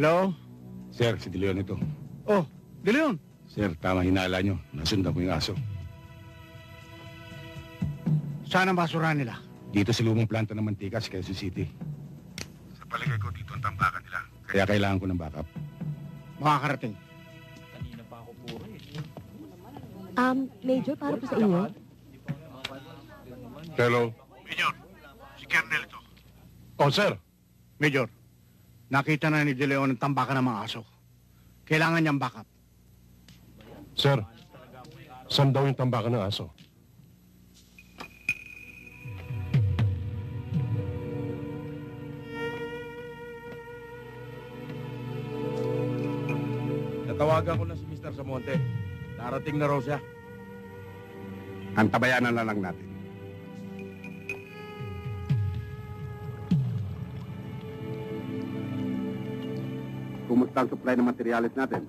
Hello? Sir, si De Leon ito. Oh, De Leon. Sir, tama hinala nyo. Nasundan ko yung aso. Saan ang basurahan nila? Dito sa lumang planta ng mantika sa Quezon City. Sa palagay ko, dito ang tambakan nila. Kaya kailangan ko ng backup. Makakarating. Major, para po sa inyo. Hello? Major, si Colonel ito. Oh, sir. Major, nakita na ni De Leon ang tambakan ng mga aso. Kailangan niyang backup. Sir, saan daw yung tambakan ng aso? Natawagan ko na si Mr. Samonte. Darating na raw siya. Antabayanan na lang natin. Kumusta ang supply ng materyales natin?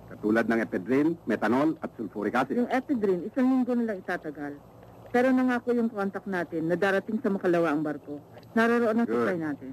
Katulad ng ephedrine, methanol at sulfuric acid. Yung ephedrine, 1 linggo na lang itatagal. Pero nangako yung contact natin na darating sa Makalawa ang barko. Naroroon ang supply natin.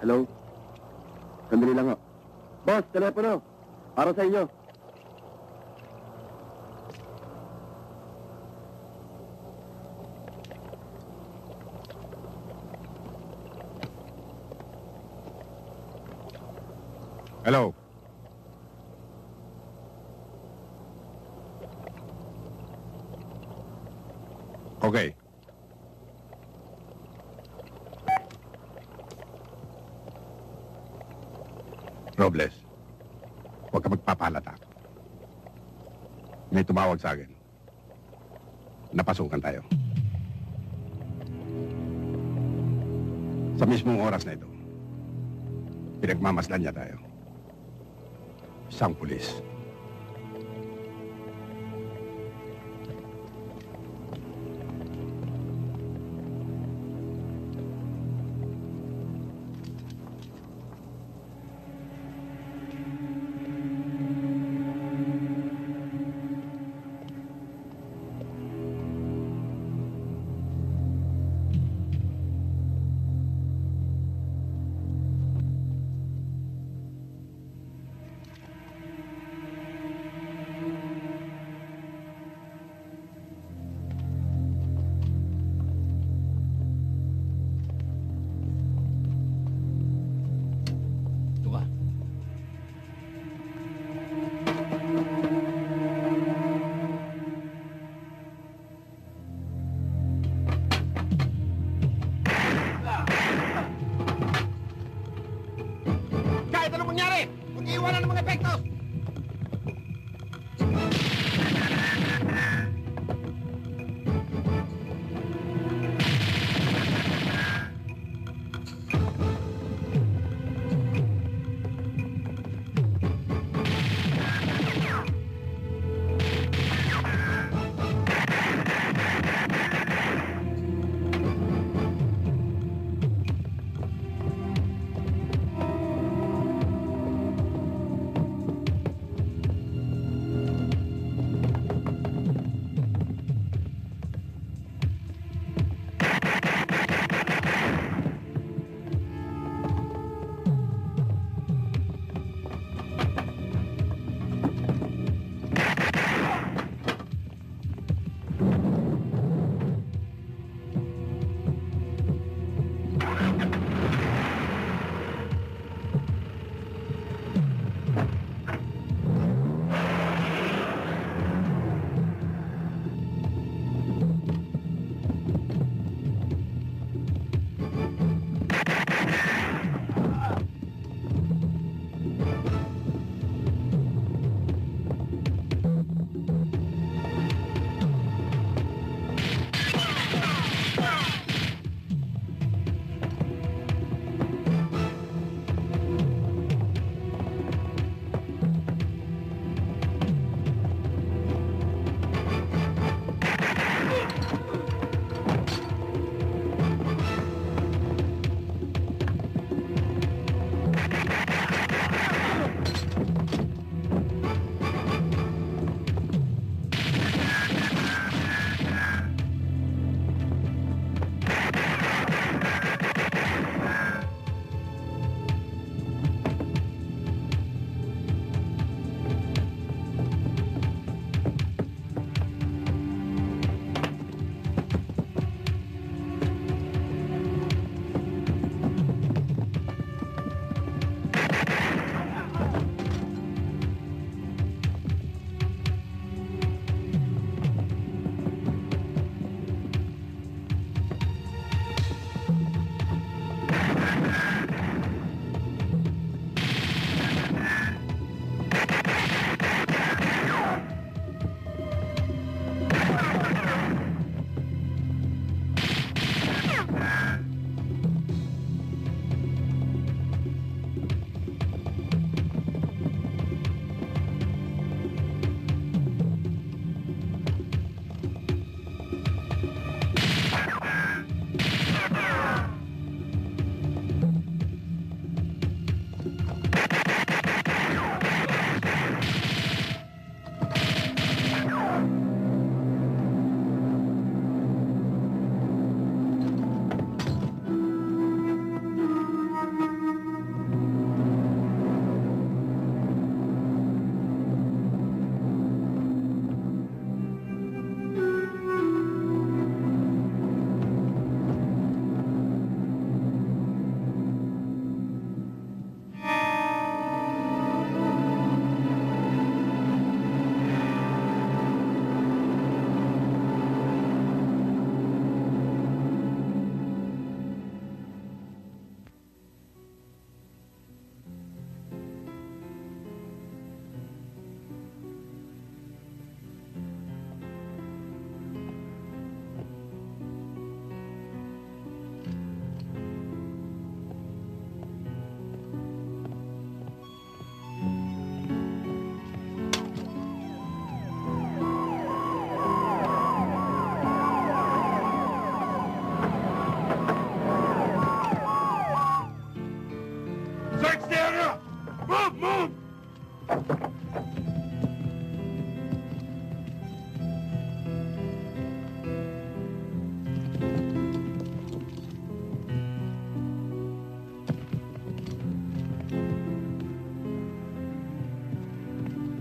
Hello? Sandali lang ho. Boss, telepono. Para sa inyo. Hello? Okay. Robles, huwag ka magpapalata. May tumawag sa akin. Napasukan tayo. Sa mismong oras na ito, pinagmamasdan niya tayo. Isang pulis.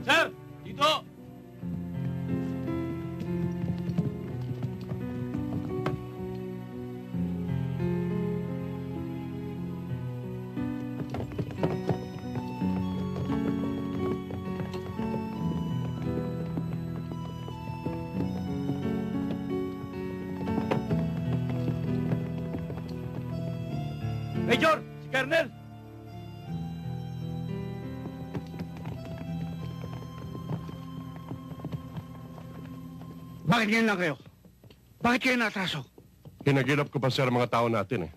Sir! Dito! Major! Si Colonel! Bakit ngayon lang kayo? Bakit kayo natraso? Hinagilap ko pa sir ang mga tao natin eh.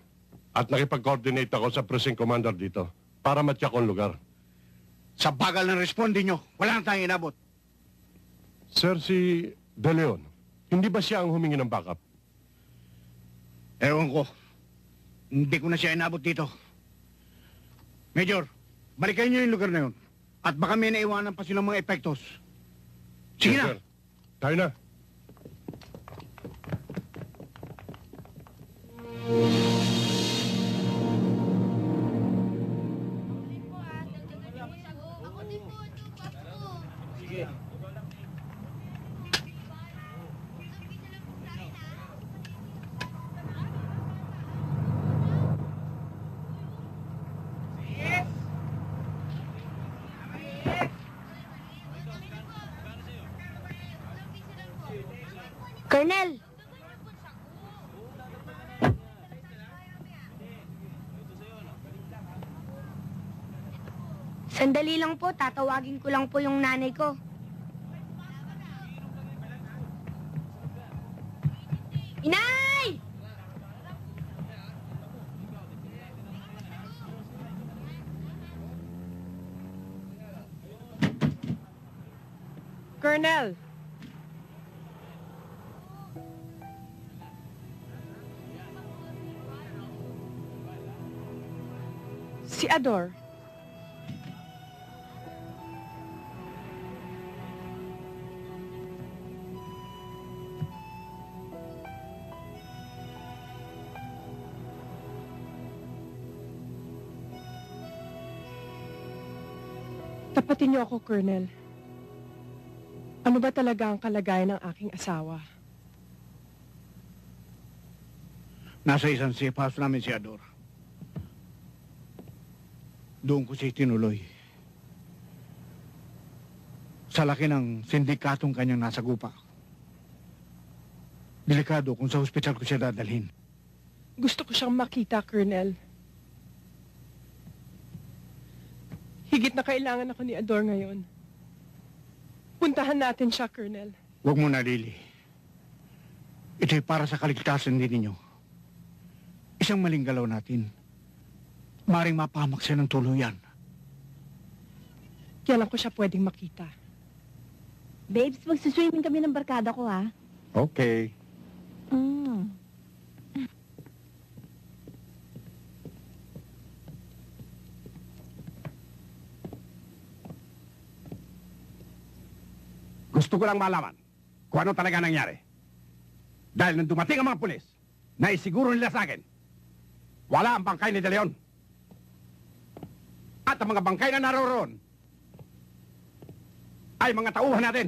At nakipag-coordinate ako sa precinct commander dito para matyak ang lugar. Sa bagal ng responde nyo, wala na tayong inabot. Sir, si De Leon, hindi ba siya ang humingi ng backup? Ewan ko. Hindi ko na siya inabot dito. Major, balikan nyo yung lugar na yun. At baka may naiwanan pa silang mga epektos. Sige Yes, na. sir. Tayo na. Colonel! Sandali lang po, tatawagin ko lang po yung nanay ko. Inay! Colonel! Si Ador. Tapatin niyo ako, Colonel. Ano ba talaga ang kalagayan ng aking asawa? Nasa isang safe house namin si Ador. Doon ko siya tinuloy. Sa laki ng sindikatong kanyang nasa gupa. Delikado kung sa hospital ko siya dadalhin. Gusto ko siyang makita, Colonel. Higit na kailangan ako ni Ador ngayon. Puntahan natin siya, Colonel. Huwag mo na, Lily. Ito'y para sa kaligtasan din ninyo. Isang maling galaw natin. Maring mapahamak siya ng tuluyan. Kailan ko siya pwedeng makita? Babes, magsiswimming kami ng barkada ko, ha? Okay. Mm. Gusto ko lang malaman kung ano talaga nangyari. Dahil nang dumating ang mga pulis, naisiguro nila sa akin, wala ang bangkay ni De Leon. At ang mga bangkay na naroroon ay mga tauhan natin.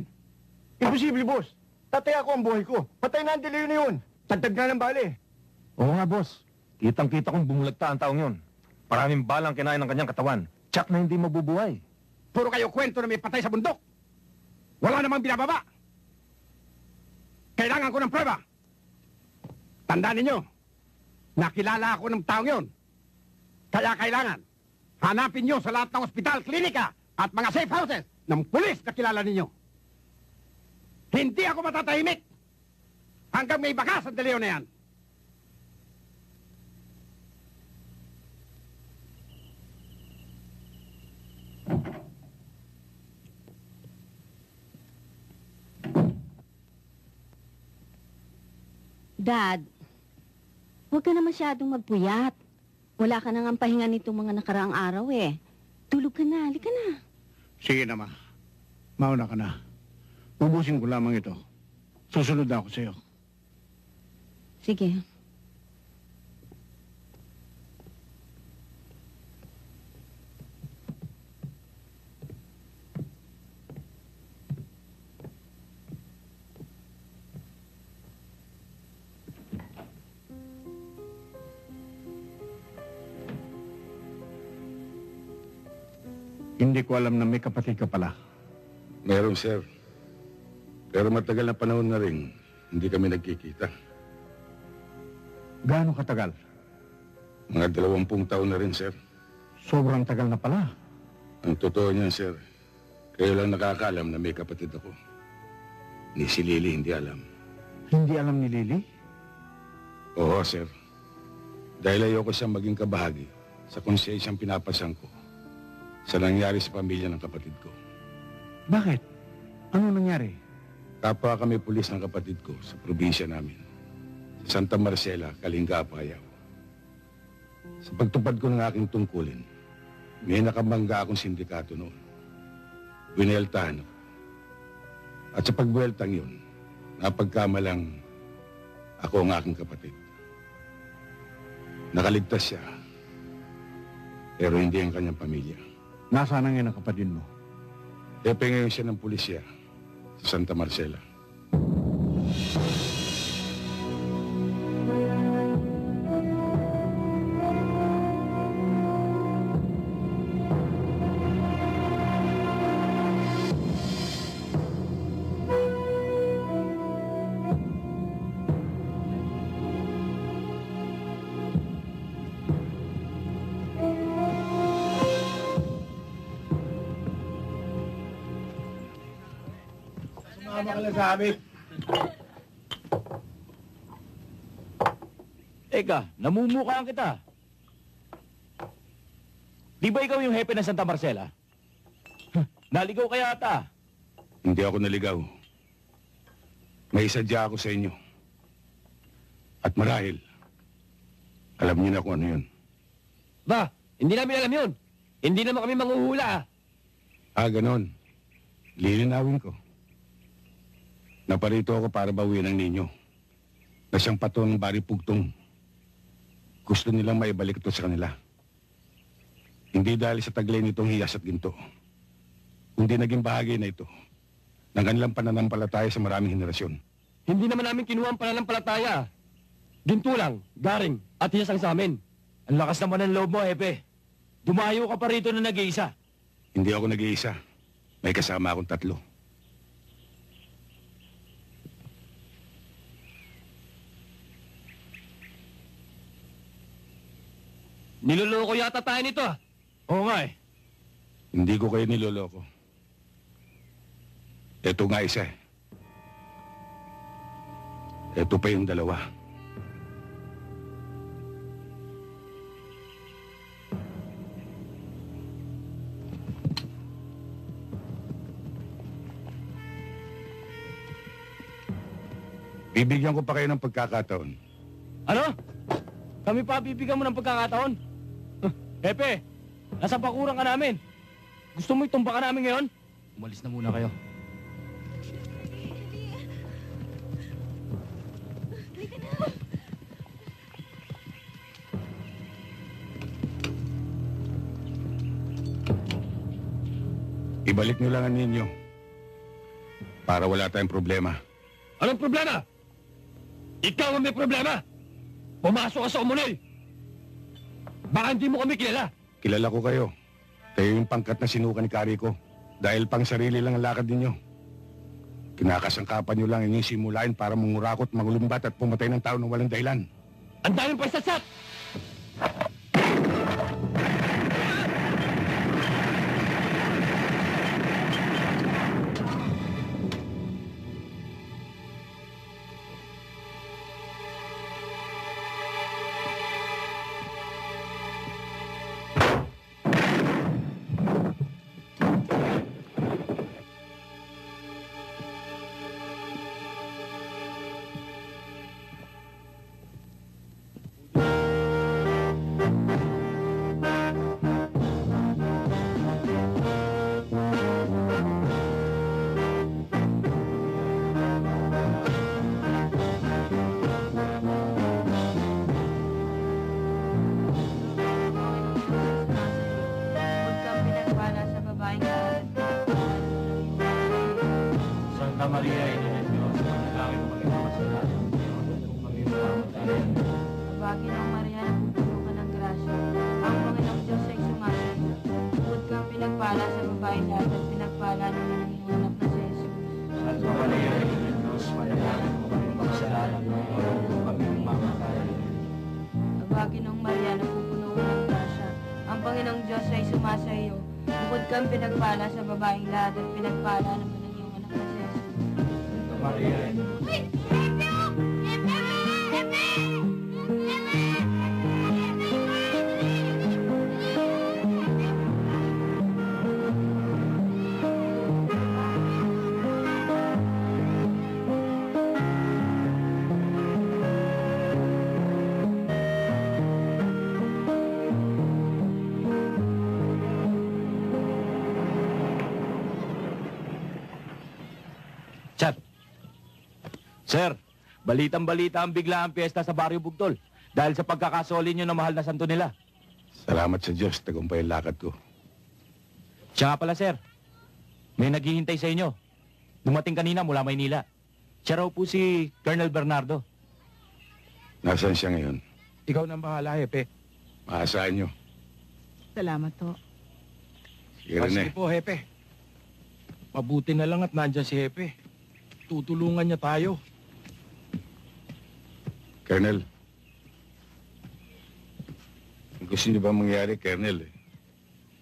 Imposible, boss. Tatay ako ang buhay ko. Patay na ang dilayo na yun. Tagtag na ng bali. Oo nga, boss. Kitang-kita kong bumulagta ang taong yun. Maraming balang kinain ng kanyang katawan. Tsak na hindi mabubuhay. Puro kayo kwento na may patay sa bundok. Wala namang binababa. Kailangan ko ng prueba. Tandaan ninyo, nakilala ako ng taong yun. Kaya kailangan, hanapin nyo sa lahat ng ospital, klinika, at mga safe houses ng pulis na kilala ninyo. Hindi ako matatahimik hanggang may bakas ang De Leon na yan. Dad, huwag ka na masyadong magpuyat. Wala ka nang pahinga nitong mga nakaraang araw eh. Tulog ka na, halika na. Sige na, ma. Mauna ka na. Ubusin ko lamang ito. Susunod na ako sa'yo. Sige. Hindi ko alam na may kapatid ka pala. Meron, sir. Pero matagal na panahon na rin, hindi kami nagkikita. Gaano katagal? Mga 20 taon na rin, sir. Sobrang tagal na pala. Ang totoo niyan, sir, kayo lang nakakaalam na may kapatid ako. Ni si Lily hindi alam. Hindi alam ni Lily? Oo, sir. Dahil ayoko siyang maging kabahagi sa konsesyang pinapasang ko sa nangyari sa pamilya ng kapatid ko. Bakit? Ano nangyari? Kapwa kami pulis ng kapatid ko sa probinsya namin, sa Santa Marcela, Kalinga, Apayao. Sa pagtupad ko ng aking tungkulin, may nakabangga akong sindikato noon. Buweltahan ako. At sa pagbuweltang yun, napagkamalang ako ang aking kapatid. Nakaligtas siya, pero hindi ang kanyang pamilya. Nasaan na ngayon ang kapatid mo? Hepe ngayon siya ng pulisya sa Santa Marcela. Sumama ka lang sa amin. Teka, namumukhaan kita. Di ba ikaw yung hepe ng Santa Marcela? Naligaw ka yata. Hindi ako naligaw. May sadya ako sa inyo. At marahil, alam niyo na kung ano yun. Ba, hindi namin alam yun. Hindi naman kami manghuhula. Ganon. Lilinawin ko. Naparito ako para bawian ang ninyo. Na siyang pato ng Bari Pugtong. Gusto nilang maibalik ito sa kanila. Hindi dahil sa taglay nitong hiyas at ginto. Kundi naging bahagi na ito ng kanilang pananampalataya sa maraming henerasyon. Hindi naman namin kinuha ang pananampalataya. Ginto lang, garing, at hiyas ang sa amin. Ang lakas naman ng loob mo, hepe. Dumayo ka pa rito na nag-iisa. Hindi ako nag-iisa. May kasama akong 3. Niloloko yata tayo nito ah. Oo nga eh. Hindi ko kayo niloloko. Ito nga isa eh. Ito pa yung 2. Bibigyan ko pa kayo ng pagkakataon. Ano? Kami pa bibigyan mo ng pagkakataon? Hepe, nasa bakuran ka namin. Gusto mo itumba ka namin ngayon? Umalis na muna kayo. Ibalik nyo lang ang ninyo. Para wala tayong problema. Anong problema? Ikaw ang may problema. Pumasok ka sa umunay. Baka hindi mo kami kilala. Kilala ko kayo. Kayo yung pangkat na sinuka ni Kari ko. Dahil pang sarili lang ang lakad ninyo. Kinakasangkapan nyo lang inyong simulain para mangurakot, mangulumbat at pumatay ng tao ng walang dahilan. Ang daming pagsasat! Santa Maria, ina ng Diyos, manalangin mo kami mga kasalanan. Kami mamamatay. Bagay ng Maria na pupuno ka ng grasya. Ang Panginoong Diyos ay sumasin. Bukod kang pinagpala sa Diyos ay sumasayo. Bukod kang pinagpala sa babaeng lahat at pinagpala naman ang iyong anak na si Jesus. Chat. Sir, balitang-balita ang bigla ang piyesta sa Baryo Bugtol dahil sa pagkakasoli nyo na mahal na santo nila. Salamat sa Diyos, tagumpay ang lakad ko. Siya nga pala, sir. May naghihintay sa inyo. Dumating kanina mula Maynila. Siya raw po si Colonel Bernardo. Nasaan siya ngayon? Ikaw na ang bahala, Hepe. Maasahan nyo. Salamat to. Sige rin Sige po, Hepe. Mabuti na lang at nandyan si Hepe. Tutulungan niya tayo. Colonel. Ang gusto niyo ba mangyari, Colonel?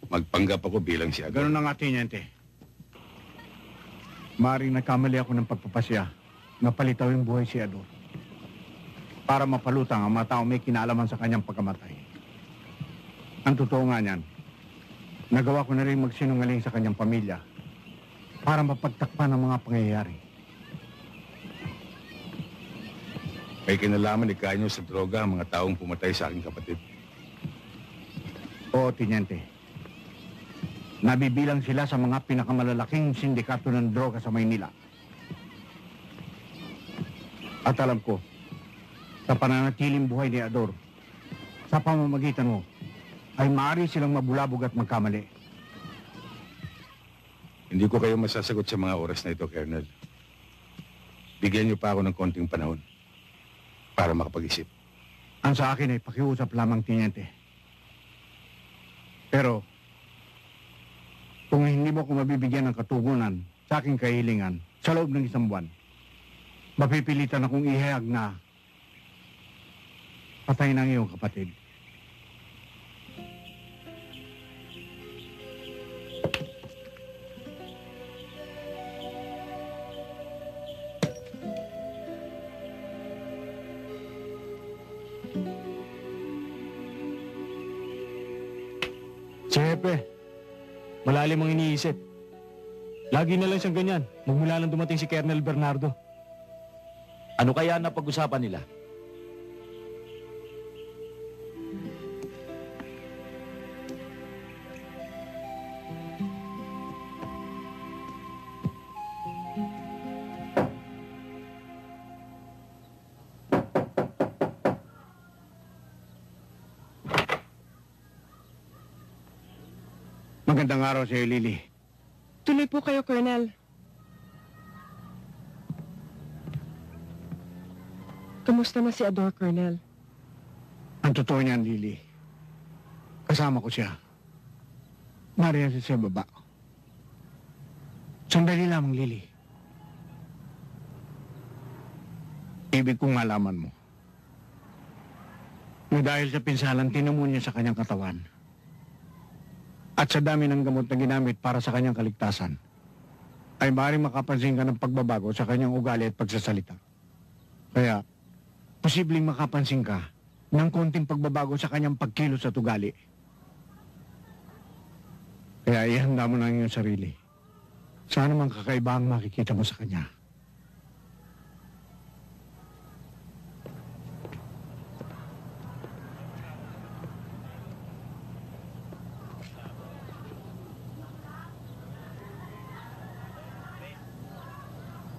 Magpanggap ako bilang si Ador. Ganun na nga, Tiniente. Maring nagkamali ako ng pagpapasya. Napalitaw yung buhay si Ador. Para mapalutang ang mga taong may kinalaman sa kanyang pagkamatay. Ang totoo nga niyan, nagawa ko na rin magsinungaling sa kanyang pamilya para mapagtakpan ang mga pangyayari. May kinalaman ni Kanyo sa droga ang mga taong pumatay sa aking kapatid. Oo, Tiniente. Nabibilang sila sa mga pinakamalalaking sindikato ng droga sa Maynila. At alam ko, sa pananatiling buhay ni Ador, sa pamamagitan mo, ay maaari silang mabulabog at magkamali. Hindi ko kayo masasagot sa mga oras na ito, Colonel. Bigyan niyo pa ako ng konting panahon para makapag-isip. Ang sa akin ay pakiusap lamang, Tiniente. Pero, kung hindi mo ko mabibigyan ng katugunan sa aking kahilingan sa loob ng isang buwan, mapipilitan akong ihayag na patay ng iyong kapatid. Si Hepe, malalim ang iniisip. Lagi na lang siyang ganyan, magmula nang dumating si Colonel Bernardo. Ano kaya na pag-usapan nila? Magandang araw sa iyo, Lily. Tuloy po kayo, Colonel. Kamusta na si Ador, Colonel? Ang totoo niyan, Lily. Kasama ko siya. Nariyan siya sa baba. Sandali lamang, Lily. Ibig kong malaman mo na dahil sa pinsalang tinamunya sa kanyang katawan at sa dami ng gamot na ginamit para sa kanyang kaligtasan, ay maaaring makapansin ka ng pagbabago sa kanyang ugali at pagsasalita. Kaya, posibleng makapansin ka ng konting pagbabago sa kanyang pagkilos at ugali. Kaya ihanda mo na ang iyong sarili. Sana mang kakaiba ang makikita mo sa kanya.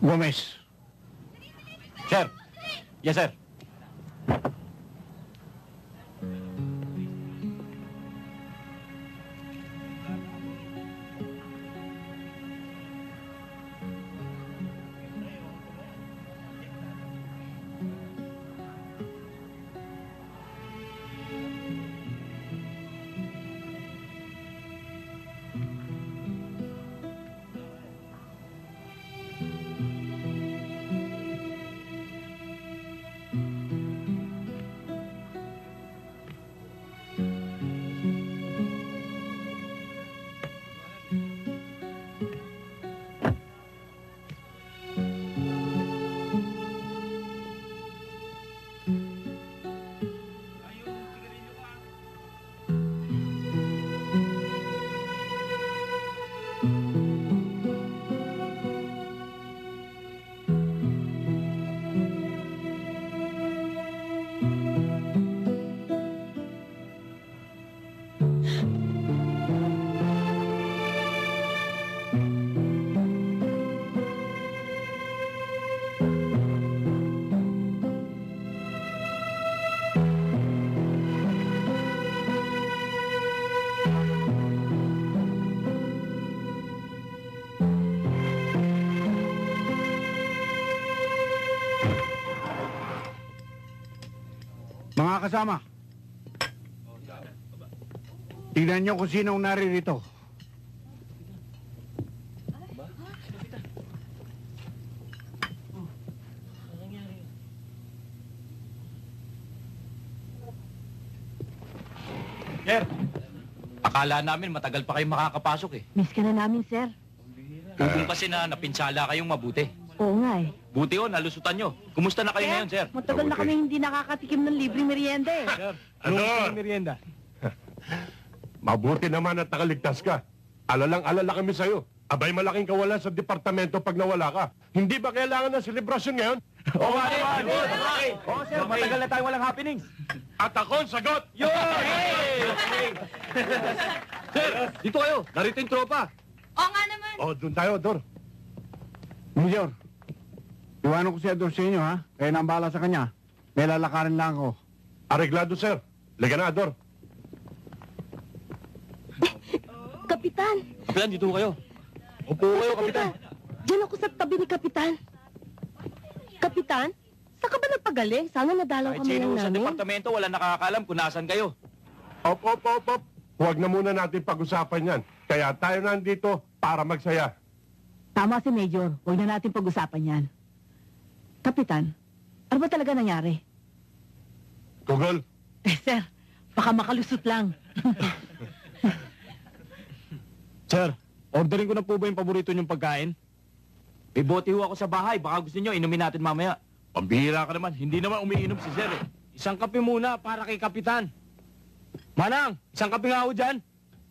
Gomez. Sir! Yes, sir. Mga kasama, tignan niyo kung sinong naririto. Sir, akala namin matagal pa kayo makakapasok eh. Miss ka na namin, sir. Kung kasi na napinsala kayong mabuti. Oo nga eh. Buti oh, nalusutan nyo. Kumusta na kayo ngayon, sir? Matagal na kami hindi nakakatikim ng libreng merienda eh. Sir, Ano? anong merienda? Mabuti naman at nakaligtas ka. Alalang-alala kami sa'yo. Abay, malaking kawalan sa departamento pag nawala ka. Hindi ba kailangan ng selebrasyon ngayon? Oo nga naman! Oo, sir, matagal na tayong walang happenings. At ako ang sagot! Yo! Sir, dito kayo. Narito yung tropa. Oo nga naman. Oh, doon tayo, Dor. Major, iwanan ko si Ador sa inyo, ha? Kaya nang bahala sa kanya. May lalakarin lang ako. Areglado, sir. Liga na, Dor. Kapitan! Kapitan, dito kayo. Upo kayo, kapitan. Diyan ako sa tabi ni Kapitan. Kapitan? Saan ka ba nagpagaling? Sana nadalaw Kahit kami sino lang sa namin. departamento, wala nakakaalam kung nasan kayo. Op. Huwag na muna natin pag-usapan yan. Kaya tayo nandito para magsaya. Tama si Major. Huwag na natin pag-usapan yan. Kapitan, ano ba talaga nangyari? Google, Sir, baka makalusot lang. Sir, ordering ko na po ba yung paborito niyong pagkain? May bote ho ako sa bahay. Baka gusto nyo, inumin natin mamaya. Pambihira ka naman. Hindi naman umiinom si Sir eh. Isang kape muna para kay Kapitan. Manang, isang kape nga ako dyan.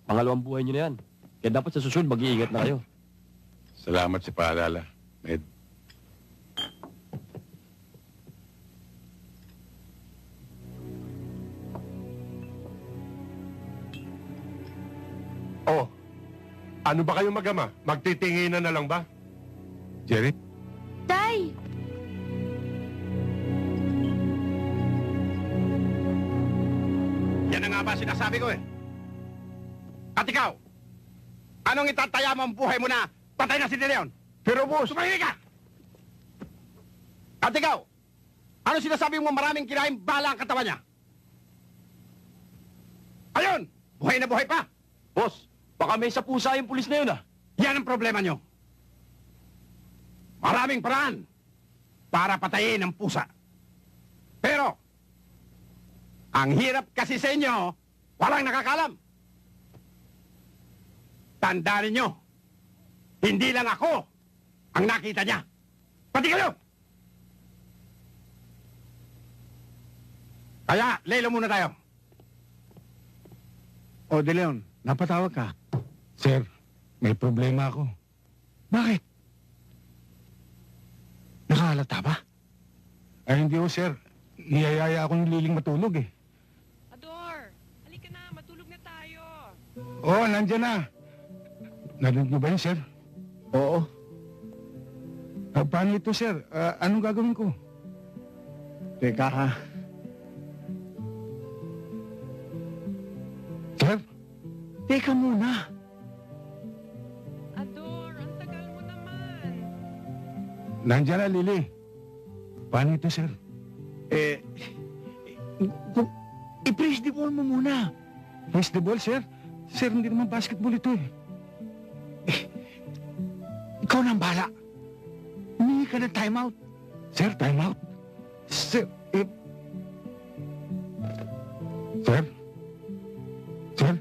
Pangalawang buhay niyo na yan. Kaya dapat sa susunod, mag-iingat na kayo. Salamat sa paalala, Med. oh, ano ba kayo mag-ama? Magtitinginan na lang ba? Jerry? Tay! Yan na nga ba sinasabi ko eh. At ikaw, anong itataya mo ang buhay mo na patay na si De Leon? Pero boss, Tumahimik ka! At ikaw, ano sinasabi mo maraming kinain bala ang katawan niya? Ayun! Buhay na buhay pa! Boss, baka may sa pusa yung pulis na yun ah. Yan ang problema nyo. Maraming paraan para patayin ang pusa. Pero, ang hirap kasi sa inyo, walang nakakalam. Tandaan ninyo, hindi lang ako ang nakita niya. Pati kayo! Kaya, lelo muna tayo. o De Leon, napatawag ka. Sir, may problema ako. Bakit? Nakahalata ba? Ay, hindi ho, sir. Niyayaya ako ng Liling matulog eh. Ador, halika na, matulog na tayo. Oo, nandyan na. Narinig niyo ba yun, sir? Oo. Paano ito, sir? Anong gagawin ko? Teka ha. Sir? Teka muna. Ador, ang tagal mo naman. Nandyan na, Lili. Paano ito, sir? I-press the ball mo muna. Face the ball, sir? Sir, hindi naman basketball ito eh. Ikaw na ang bahala. Humingi ka ng timeout. Sir, time out. Sir, Sir? Sir?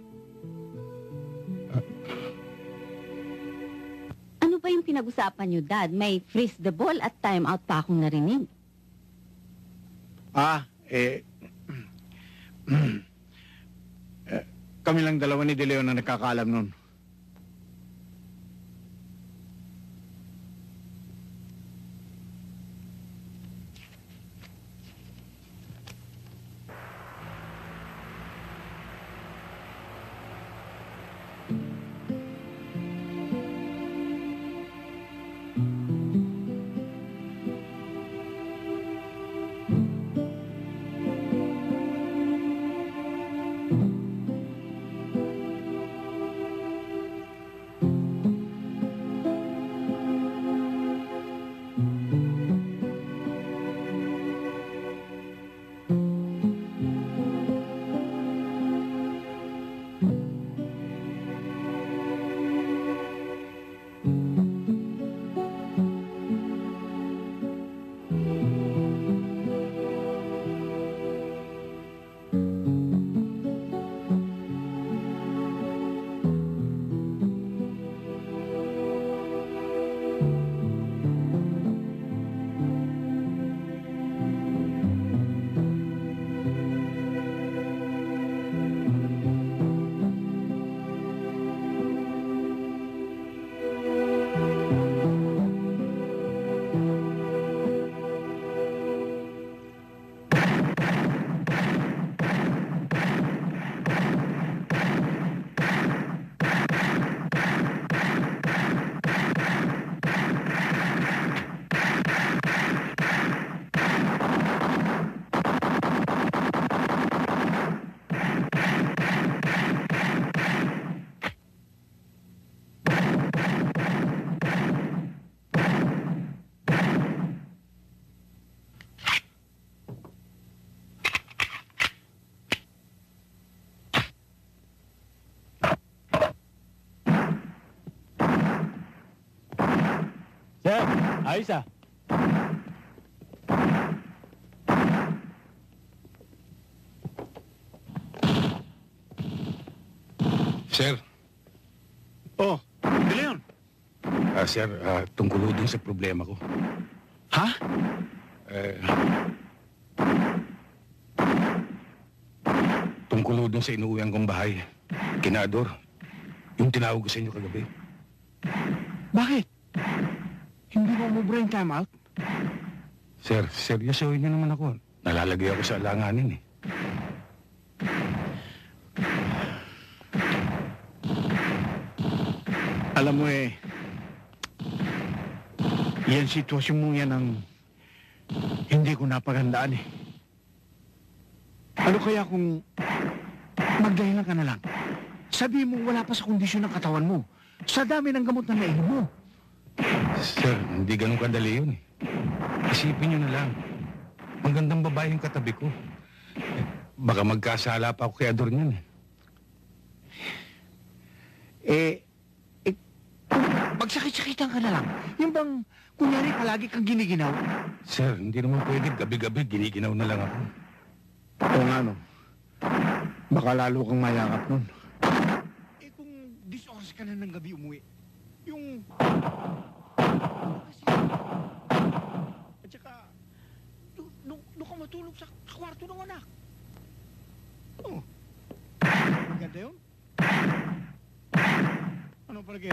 Ano ba yung pinag-usapan niyo, Dad? May freeze the ball at time out pa akong narinig. Kami lang dalawa ni De Leon na nakakaalam nun. Sir, ayos ah. Sir, Oh, De Leon. sir, tungkol ho dun sa problema ko. Ha? Eh, tungkol ho dun sa inuuwian kong bahay. Kinador, yung tinawag ko sa inyo kagabi. Bakit? Hindi mo mo-brain time out? Sir, seryosohin niyo naman ako. Nalalagay ako sa alanganin eh. Alam mo yan sitwasyon mo yan ang hindi ko napagandaan eh. Ano kaya kung magdahilan ka na lang? Sabi mo wala pa sa kondisyon ng katawan mo. Sa dami ng gamot na nainom mo. Sir, hindi ganun kadali yun eh. Isipin niyo na lang. Magandang babae yung katabi ko. Baka magkasala pa ako kay Ador niyan eh. Magsakit-sakitan ka na lang. Yung bang, kunyari palagi kang giniginaw. Sir, hindi naman pwede. Gabi-gabi, giniginaw na lang ako. Oo nga no. Baka lalo kang mayakap nun. Kung 10 oras ka na ng gabi umuwi, yung... At saka, doon ka matulog sa kwarto ng anak. Oo. Maganda yun. Ano pala kaya?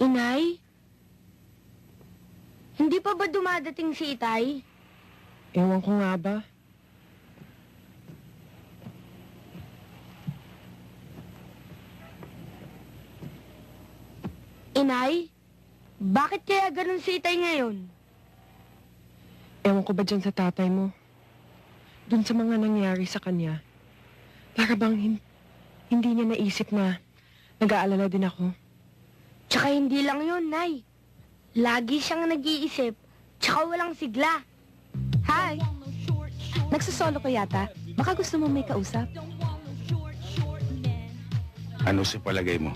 Inay? Hindi pa ba dumadating si Itay? Ewan ko nga ba? Inay? Bakit kaya ganun si Itay ngayon? Ewan ko ba dyan sa tatay mo? Dun sa mga nangyari sa kanya. Para bang hindi niya naisip na nag-aalala din ako. Tsaka hindi lang yun, Nay. Lagi siyang nag-iisip, tsaka walang sigla. Hi! Nagsasolo ko yata. Baka gusto mo may kausap? Ano sa palagay mo?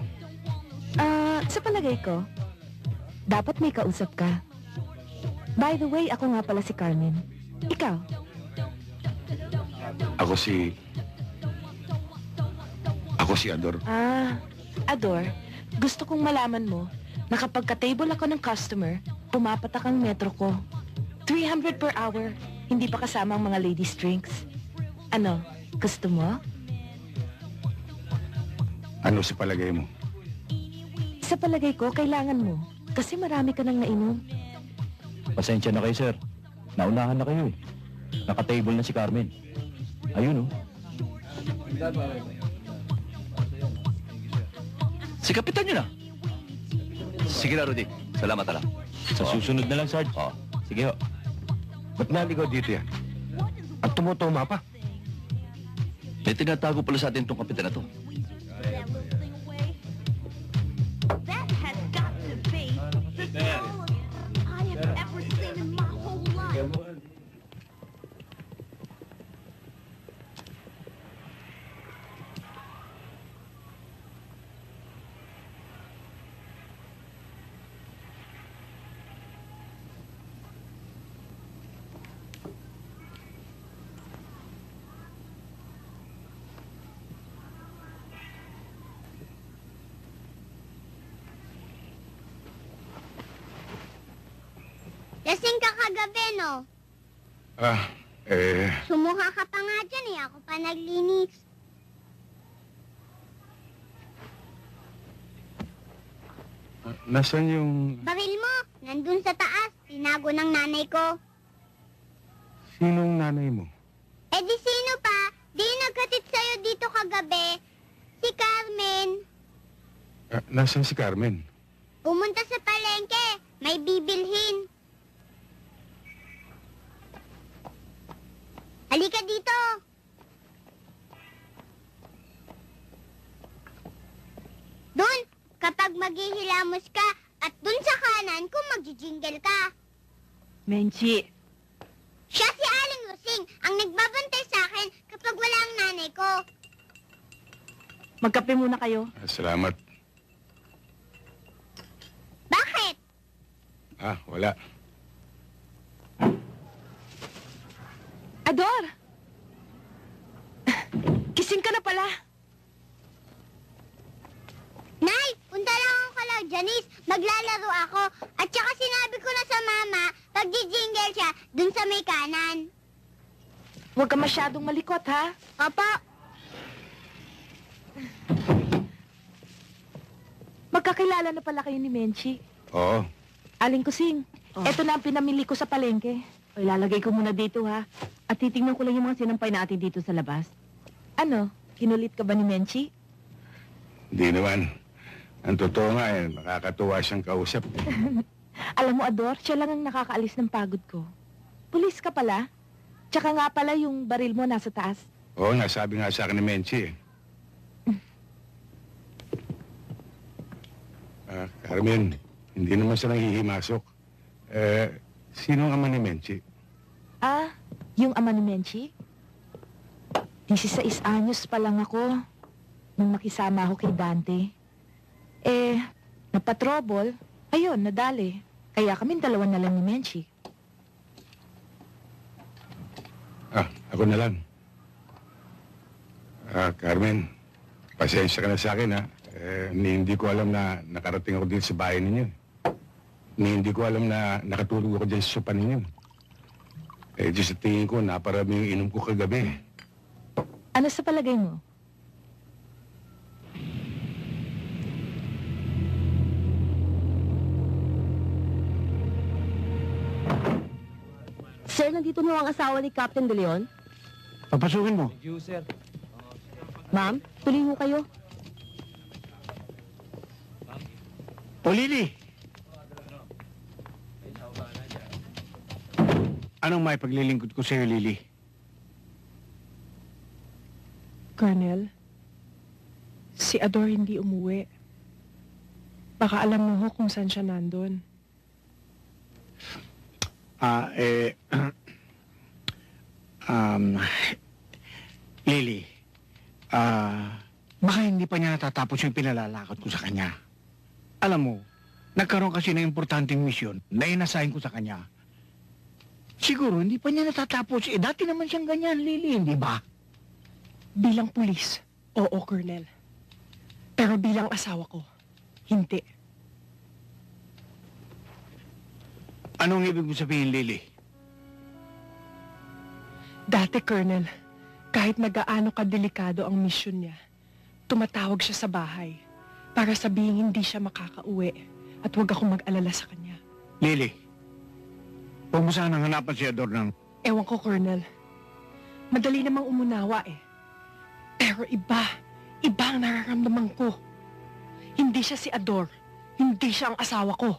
Sa palagay ko, dapat may kausap ka. By the way, ako nga pala si Carmen. Ikaw? Ako si Ador. Ador, gusto kong malaman mo na kapag ka-table ako ng customer, pumapatak ang metro ko. 300 per hour, hindi pa kasama ang mga ladies' drinks. Ano, gusto mo? Ano sa palagay mo? Sa palagay ko, kailangan mo. Kasi marami ka nang nainom. Pasensya na kayo, sir. Naunahan na kayo eh. Naka-table na si Carmen. Ayun, oh. Si Kapitan yun, ah. Sige na, Rudy. Salamat, ala. Sa susunod na lang, Sarge. Oo. Sige, ho. Ba't naligaw dito yan? At tumutuma pa? May tinatago pala sa atin itong kapitan na to. That has got to be the tallest I have ever seen in my whole life. Lasing ka kagabi, no? Sumuha ka pa nga dyan eh. Ako pa naglinis. Nasaan yung... Baril mo, nandun sa taas. Tinago ng nanay ko. Sinong nanay mo? Eh di sino pa? Di nagkatid sa'yo dito kagabi. Si Carmen. Nasaan si Carmen? Pumunta sa palengke. May bibilhin. Halika dito. Dun, kapag maghihilamos ka, at dun sa kanan kung magjijingle ka. Menchi, Siya si Aling Rosing, ang nagbabantay sa akin kapag wala ang nanay ko. magkape muna kayo. Salamat. Bakit? Wala. Ador! Kising ka na pala. Nay, punta lang ako kala Janice. Maglalaro ako. At saka sinabi ko na sa mama, pag jingle siya, dun sa may kanan. Huwag ka masyadong malikot, ha? Papa, Magkakilala na pala kayo ni Menchi. Oo. Aling Kusing, eto na ang pinamili ko sa palengke. O, ilalagay ko muna dito, ha? At titingnan ko lang yung mga sinampay natin dito sa labas. Ano, kinulit ka ba ni Menchi? Hindi naman. Ang totoo nga nakakatuwa siyang kausap. Alam mo, Ador, siya lang ang nakakaalis ng pagod ko. Pulis ka pala. Tsaka nga pala yung baril mo nasa taas. Oo nga, sabi nga sa akin ni Menchi eh. Carmen, hindi naman siya nanghihimasok. Sino ang ama ni Menchi? Yung ama ni Menchi? 16 anyos pa lang ako nung makisama ako kay Dante. Napatrobol, ayun, nadali. Kaya kami dalawa na lang ni Menchi. Ako na lang. Carmen, pasensya ka na sa akin, ha? Hindi ko alam na nakarating ako dito sa bahay ninyo. Hindi ko alam na nakatulog ako dyan sa sopa ninyo. Diyos sa tingin ko, naparami yung inom ko kagabi. Ano sa palagay mo? Sir, nandito na ang asawa ni Captain De Leon. Papasukin mo. Thank you, sir. Ma'am, tuloy mo kayo. O, Lily, Anong may paglilingkod ko sa'yo, Lily? Colonel, si Ador hindi umuwi. Baka alam mo ho kung saan siya nandun. Lily, baka hindi pa niya natatapos yung pinalalakad ko sa kanya. Alam mo, nagkaroon kasi ng importanteng misyon na inasahin ko sa kanya. Siguro hindi pa niya natatapos. Dati naman siyang ganyan, Lily, hindi ba? Bilang pulis, oo, Colonel. Pero bilang asawa ko, hindi. Anong ibig mo sabihin, Lily? Dati, Colonel, kahit nagaano kadelikado ang misyon niya, tumatawag siya sa bahay para sabihin hindi siya makakauwi at huwag akong mag-alala sa kanya. Lily, huwag mo sanang hanapan si Ador ng... Ewan ko, Colonel. Madali namang umunawa eh. Pero iba ang nararamdaman ko. Hindi siya si Ador. Hindi siya ang asawa ko.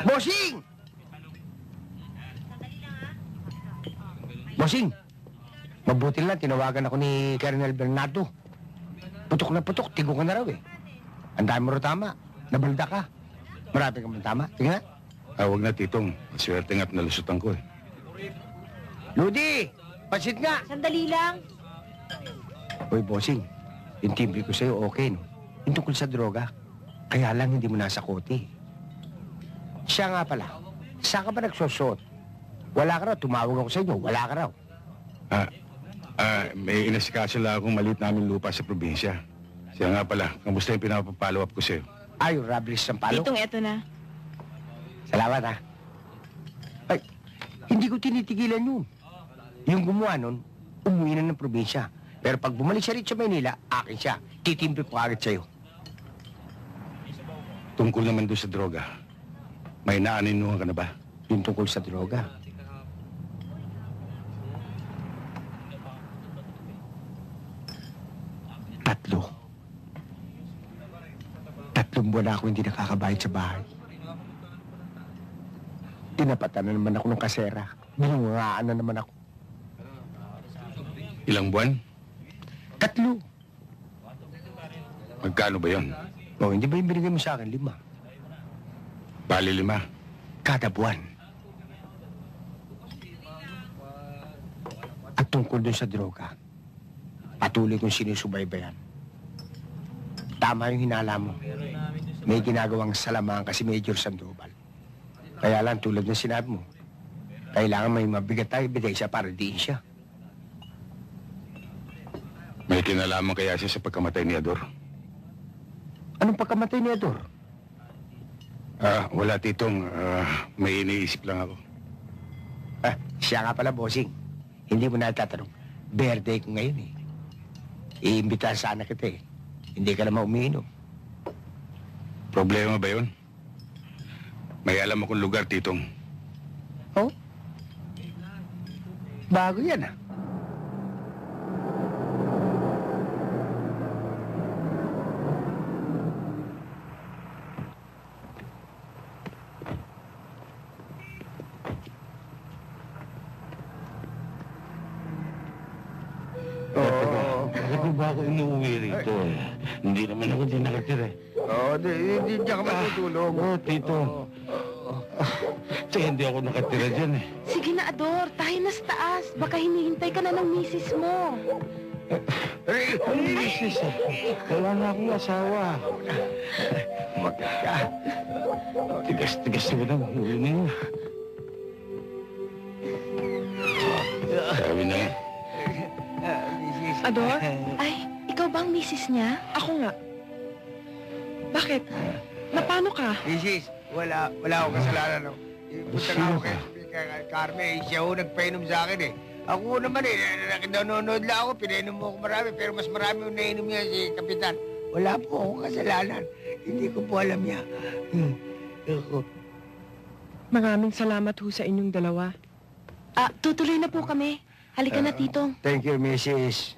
Bossing! Bossing! Mabuti lang, tinawagan ako ni Colonel Bernardo. Putok na putok, tigo ka na raw eh. Ang dami mo raw tama. Nabalda ka. Marami ka man tama. Tingnan. Wag na, Titong. Maswerte nga't nalusutan ko eh. Ludi! Pasit nga! Sandali lang. Hoy, bossing. Yung timbre ko sa'yo, okay, no? Yung tungkol sa droga. Kaya lang hindi mo nasa kote. Siya nga pala. Saan ka ba nagsusot? Wala ka raw. Tumawag ako sa inyo. Wala ka raw. May inasikaso lang akong maliit namin lupa sa probinsya. Siya nga pala, kamusta yung pinapapollow up ko sa'yo? Ay, yung rubberies ng palo. Titong eto na. Salamat, ha? Ay, hindi ko tinitigilan yun. Yung gumawa nun, umuwi na ng probinsya. Pero pag bumalik siya rin sa Maynila, akin siya. Titimbre ko agad sa'yo. Tungkol naman doon sa droga. May naaninuhan ka na ba? Yung tungkol sa droga. Tatlong buwan na ako hindi nakakabayad sa bahay. Tinapatan na naman ako ng kasera. Binungaan na naman ako. Ilang buwan? 3. Magkano ba yon? O, hindi ba yung binigay mo sa akin? 5. Bali 5. Kada buwan. At tungkol dun sa droga, patuloy kong sinusubaybayan. Tama yung hinala mo. May ginagawang salamaan kasi Major Sandoval. Kaya lang tulad ng sinabi mo, kailangan may mabigat tayo ebidensya para diin siya. May kinalaman kaya siya sa pagkamatay ni Ador? Anong pagkamatay ni Ador? Wala, Titong. May iniisip lang ako. Siya nga pala, bossing. Hindi mo natatanong. Birthday ko ngayon eh. Iimbitahan sana kita eh. Hindi ka naman umiinom. Problema ba yun? May alam akong lugar, Titong. Oh? Bago yan ah. Bakit ba ako inuwi rito eh? Hindi naman ako din nakatira eh. Hindi ka matutulog. Tito. Hindi ako nakatira dyan eh. Sige na, Ador. Tayo na sa taas. Baka hinihintay ka na ng misis mo. Ano misis eh? Wala na akong asawa. Magka. Tigas-tigas na ba ng ulo niyo? Sabi na. Ador? Ay, ikaw ba ang misis niya? Ako nga. Bakit? Napano ka? Mrs., wala akong kasalanan. No? Punta nga ako kay Carmen, siya ho nagpainom sa akin eh. Ako naman eh, nanonood lang ako, pinainom mo ako marami, pero mas marami yung nainom niya si Kapitan. Wala po akong kasalanan. Hindi ko po alam niya. Maraming salamat ho sa inyong dalawa. Tutuloy na po kami. Halika na, Tito. Thank you, Mrs.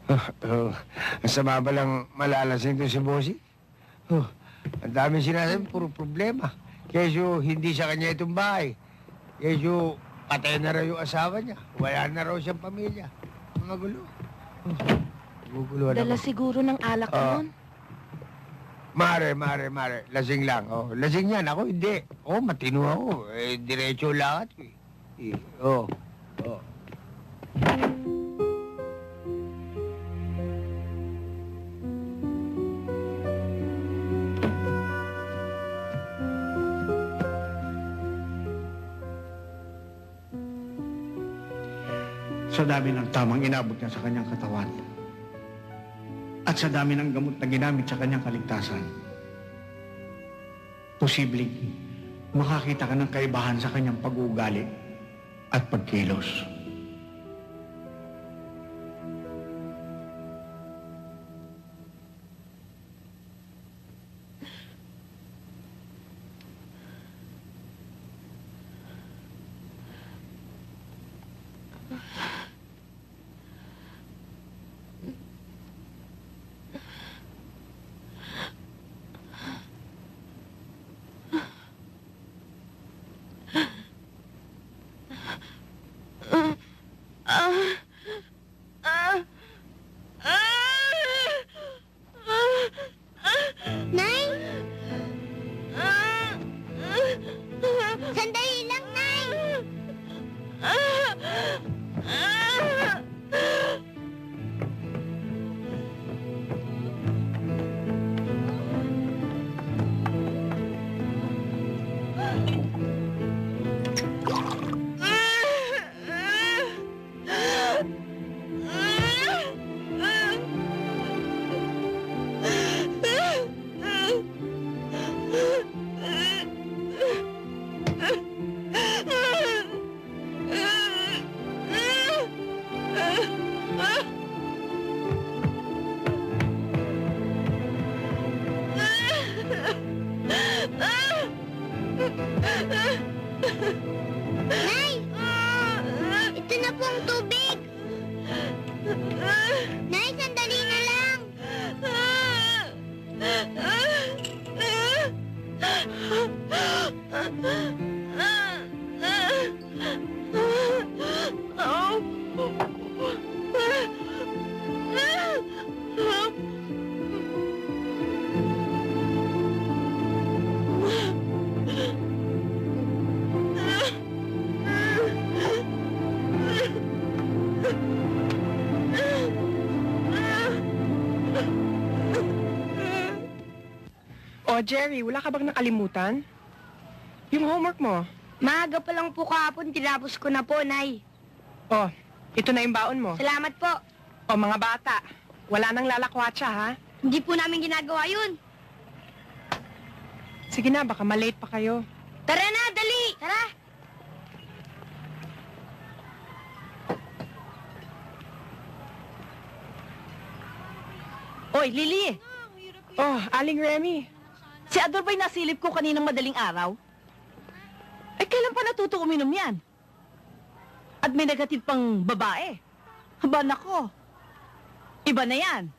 Ang sama ba lang malalasing to si Bossy? Ang dami sinasabi, puro problema. Kesyo, hindi sa kanya itong bahay. Kesyo, patay na raw yung asawa niya. Wala na raw siyang pamilya. Magulo. Guguluhan Dala ako. siguro ng alak noon. Mare. Lasing lang. Lasing yan. Ako hindi. Matino ako. Diretso lahat. Oh. Sa dami ng tamang inabot niya sa kanyang katawan at sa dami ng gamot na ginamit sa kanyang kaligtasan, posibleng makakita ka ng kaibahan sa kanyang pag-uugali at pagkilos. Nay! Sandali lang, Nay! Nay! Ito na po ang tubig! Nay, sandali na lang! Oh, Jerry, wala ka bang nakalimutan? Yung homework mo. Maaga pa lang po kahapon, tinapos ko na po, Nay. Oh, ito na yung baon mo. Salamat po. Oh, mga bata, wala nang lalakwatsa, ha? Hindi po namin ginagawa yun. Sige na, baka malate pa kayo. Tara na, dali! Tara! Oy, Lily! Oh, Aling Remy. Si Ador ba'y nasilip ko kaninang madaling araw? Eh, kailan pa natuto uminom yan? At may nagatid pang babae. Haba nako. Iba na yan.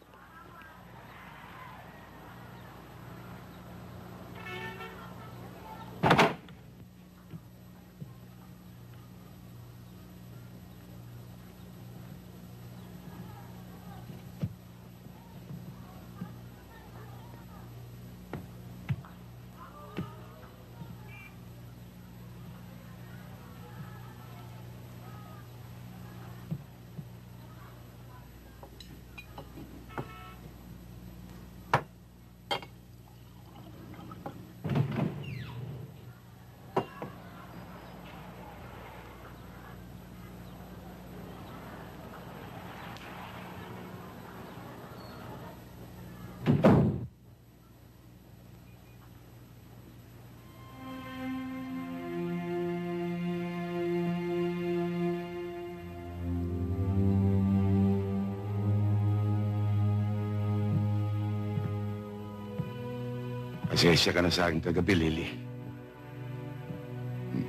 Pasensya ka na sa akin kagabi, Lily.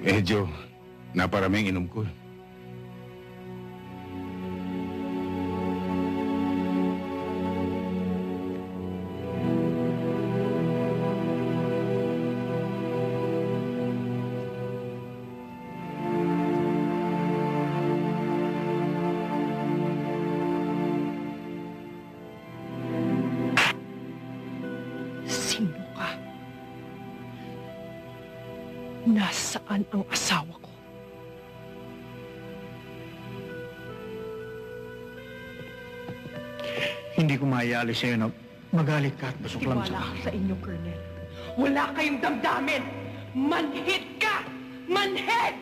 Medyo naparaming inom ko. Sino ka? Nasaan ang asawa ko? Hindi ko maialis sa'yo na magalit ka at busok lang Tiwala sa ako sa inyo, Colonel. Wala kayong damdamin! Manhid ka! Manhid!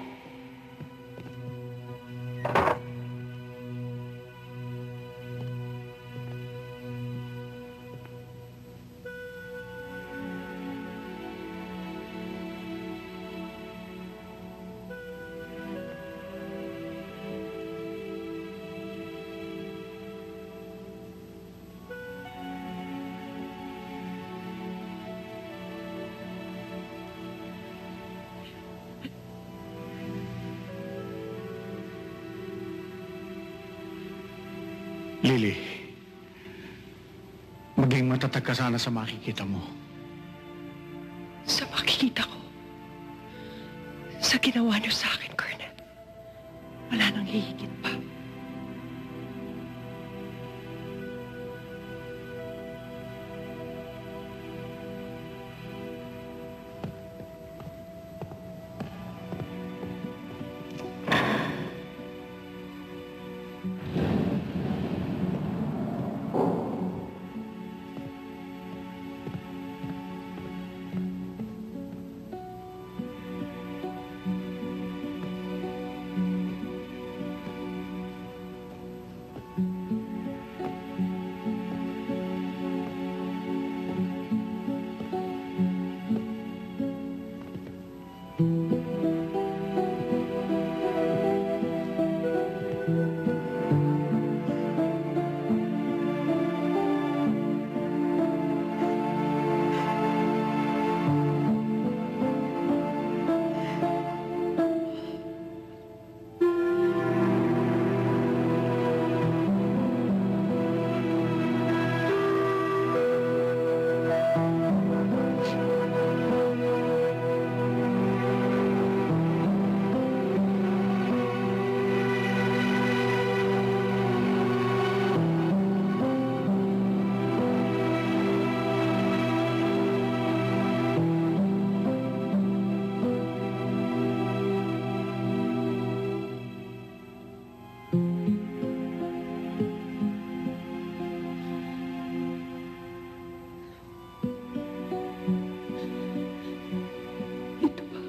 Lily, maging matatag ka sana sa makikita mo. Sa makikita ko, sa ginawa niyo sa akin, Colonel, wala nang hihigit pa.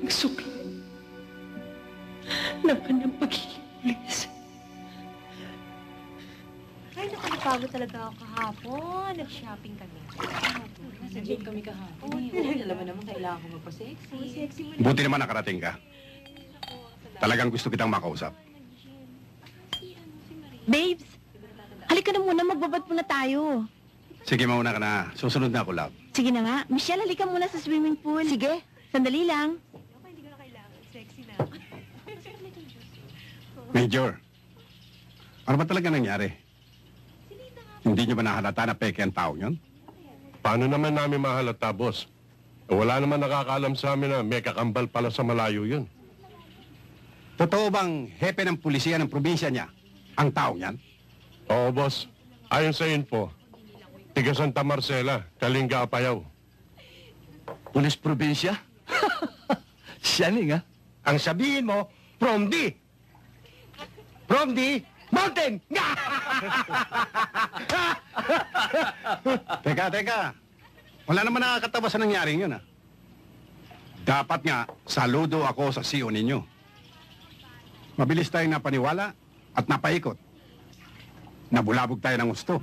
Ang suki ng kanyang pagiging pulis. Ay, nakapagod talaga ako kahapon. Nag-shopping kami. Nasa gym kami kahapon. Oo, alam naman kailangan ko magpa-sexy. Sexy mo Buti naman nakarating ka. Talagang gusto kitang makausap. Babes, halika na muna, magbabat muna tayo. Sige, mauna ka na. Susunod na ako, love. Sige na nga. Michelle, halika muna sa swimming pool. Sige. Sandali lang. Major, ano ba talaga nangyari? Hindi niyo ba nahalata na peke ang tao yun? Paano naman namin mahalata, boss? Wala naman nakakaalam sa amin na may kakambal pala sa malayo yun. Totoo bang hepe ng pulisya ng probinsya niya ang tao yan? Oo, boss. Ayon sa info, tiga Santa Marcela, Kalinga, Apayao. Pulis probinsya? Siyaning, ha? Ang sabihin mo, from the mountain! Teka. Wala naman nakakatawa sa nangyaring yun, ha? Dapat nga, saludo ako sa CEO ninyo. Mabilis tayong napaniwala at napaikot. Nabulabog tayo ng gusto.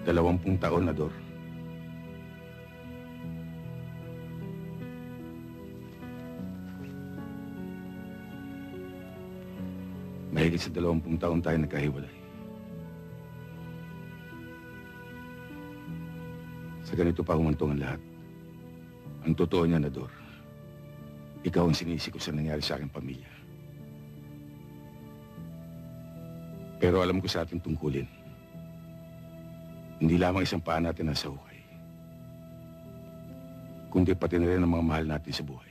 20 taon, Ador. Mahigit sa 20 taon tayo nagkahiwalay. Sa ganito pa humantong ang lahat. Ang totoo niya, Ador, ikaw ang sinisi ko sa nangyari sa aking pamilya. Pero alam ko sa ating tungkulin, hindi lamang isang paa natin nasa hukay, kundi pati na rin ang mga mahal natin sa buhay.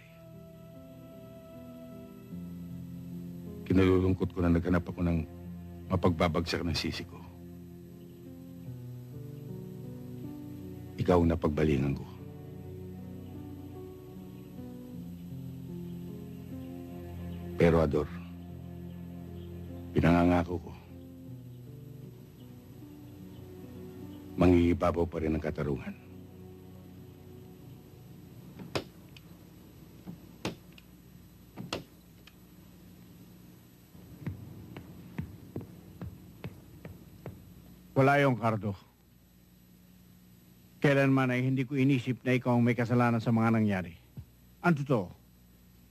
Kinalulungkot ko na naghanap ako ng mapagbabagsak ng sisi ko. Ikaw ang napagbalingan ko. Pero Ador, pinangangako ko, mangingibabaw pa rin ang katarungan. Wala yung Cardo. Kailanman ay hindi ko inisip na ikaw ang may kasalanan sa mga nangyari. Ang totoo,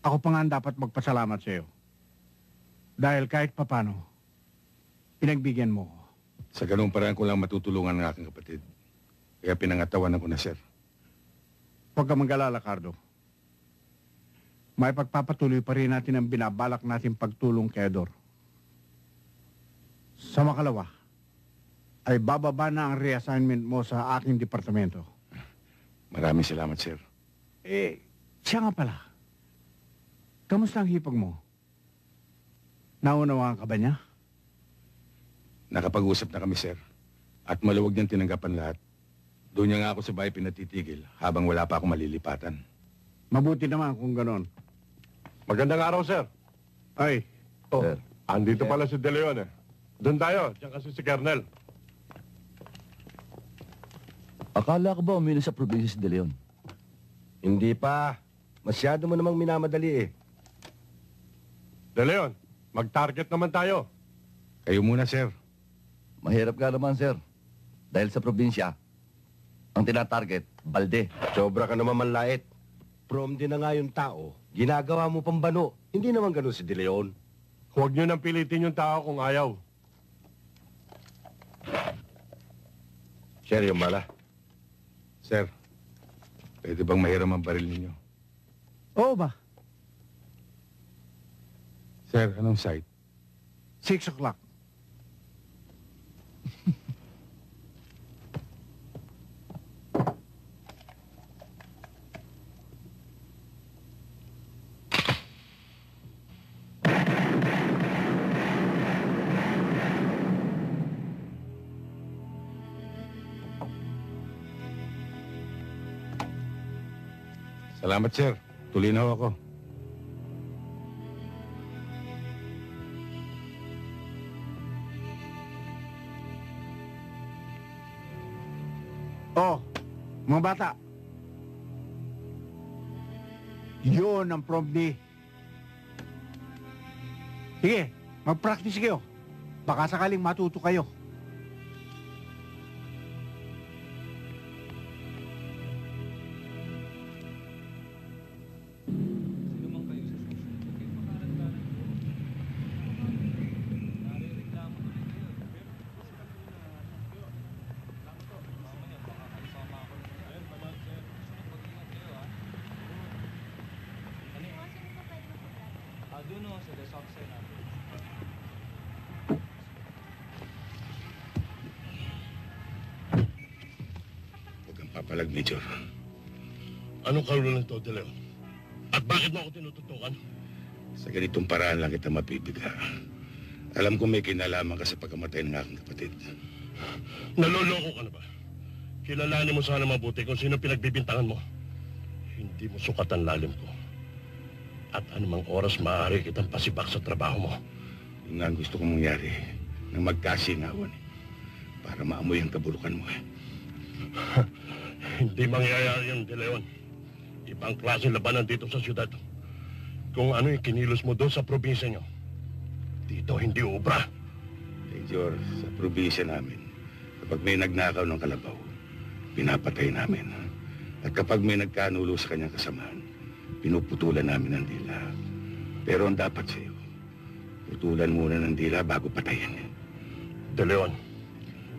ako pa nga ang dapat magpasalamat sa iyo. Dahil kahit papano, pinagbigyan mo ko. Sa ganung paraan ko lang matutulungan ng aking kapatid. Kaya pinangatawan ako na, sir. Huwag ka mag-alala, Cardo. May pagpapatuloy pa rin natin ang binabalak natin pagtulong kay Ador. Sa makalawa, ay bababa na ang reassignment mo sa aking departamento. Maraming salamat, sir. Siya nga pala. Kamusta ang hipag mo? Naunawaan ka ba niya? Nakapag-usap na kami, sir. At maluwag niyang tinanggapan lahat. Doon niya nga ako sa bahay pinatitigil habang wala pa akong malilipatan. Mabuti naman kung ganon. Magandang araw, sir. Ay. Oh, andito pala si De Leon, eh. Doon tayo. Diyan kasi si Kernel. Akala ko ba umili sa probinsya si De Leon? Hindi pa. Masyado mo namang minamadali eh. De Leon, mag-target naman tayo. Kayo muna, sir. Mahirap ka naman, sir. Dahil sa probinsya, ang tinatarget, balde. Sobra ka naman manlait. Prom din na nga yung tao. Ginagawa mo pang bano. Hindi naman ganun si De Leon. Huwag niyo nang pilitin yung tao kung ayaw. Sir, yung bala. Sir, pwede bang mahiram ang baril ninyo? Oo ba? Sir, anong site? 6 o'clock. Salamat, sir. Tuloy na ho ako. Oh, mga bata. Yun ang prom day. Sige, mag-practice kayo. Baka sakaling matuto kayo. Papalag, Major. Anong karulan nito, De Leon? At bakit mo ako tinututukan? Sa ganitong paraan lang kita mapibiga. Alam ko may kinalaman ka sa pagkamatay ng aking kapatid. Naloloko ka na ba? Kilalanin mo sana mabuti kung sino pinagbibintangan mo. Hindi mo sukat ang lalim ko. At anumang oras maaari kitang pasibak sa trabaho mo. Yun nga ang gusto kong mangyari nang magkasingawan para maamoy ang kabulukan mo. Hindi mangyayari yun, De Leon. Ibang klase labanan dito sa syudad. Kung ano yung kinilos mo doon sa probinsya nyo, dito hindi ubra. Major, sa probinsya namin, Kapag may nagnakaw ng kalabaw, pinapatay namin. At kapag may nagkanulo sa kanyang kasamahan, pinuputulan namin ang dila. Pero ang dapat sa'yo, putulan muna ng dila bago patayin. De Leon,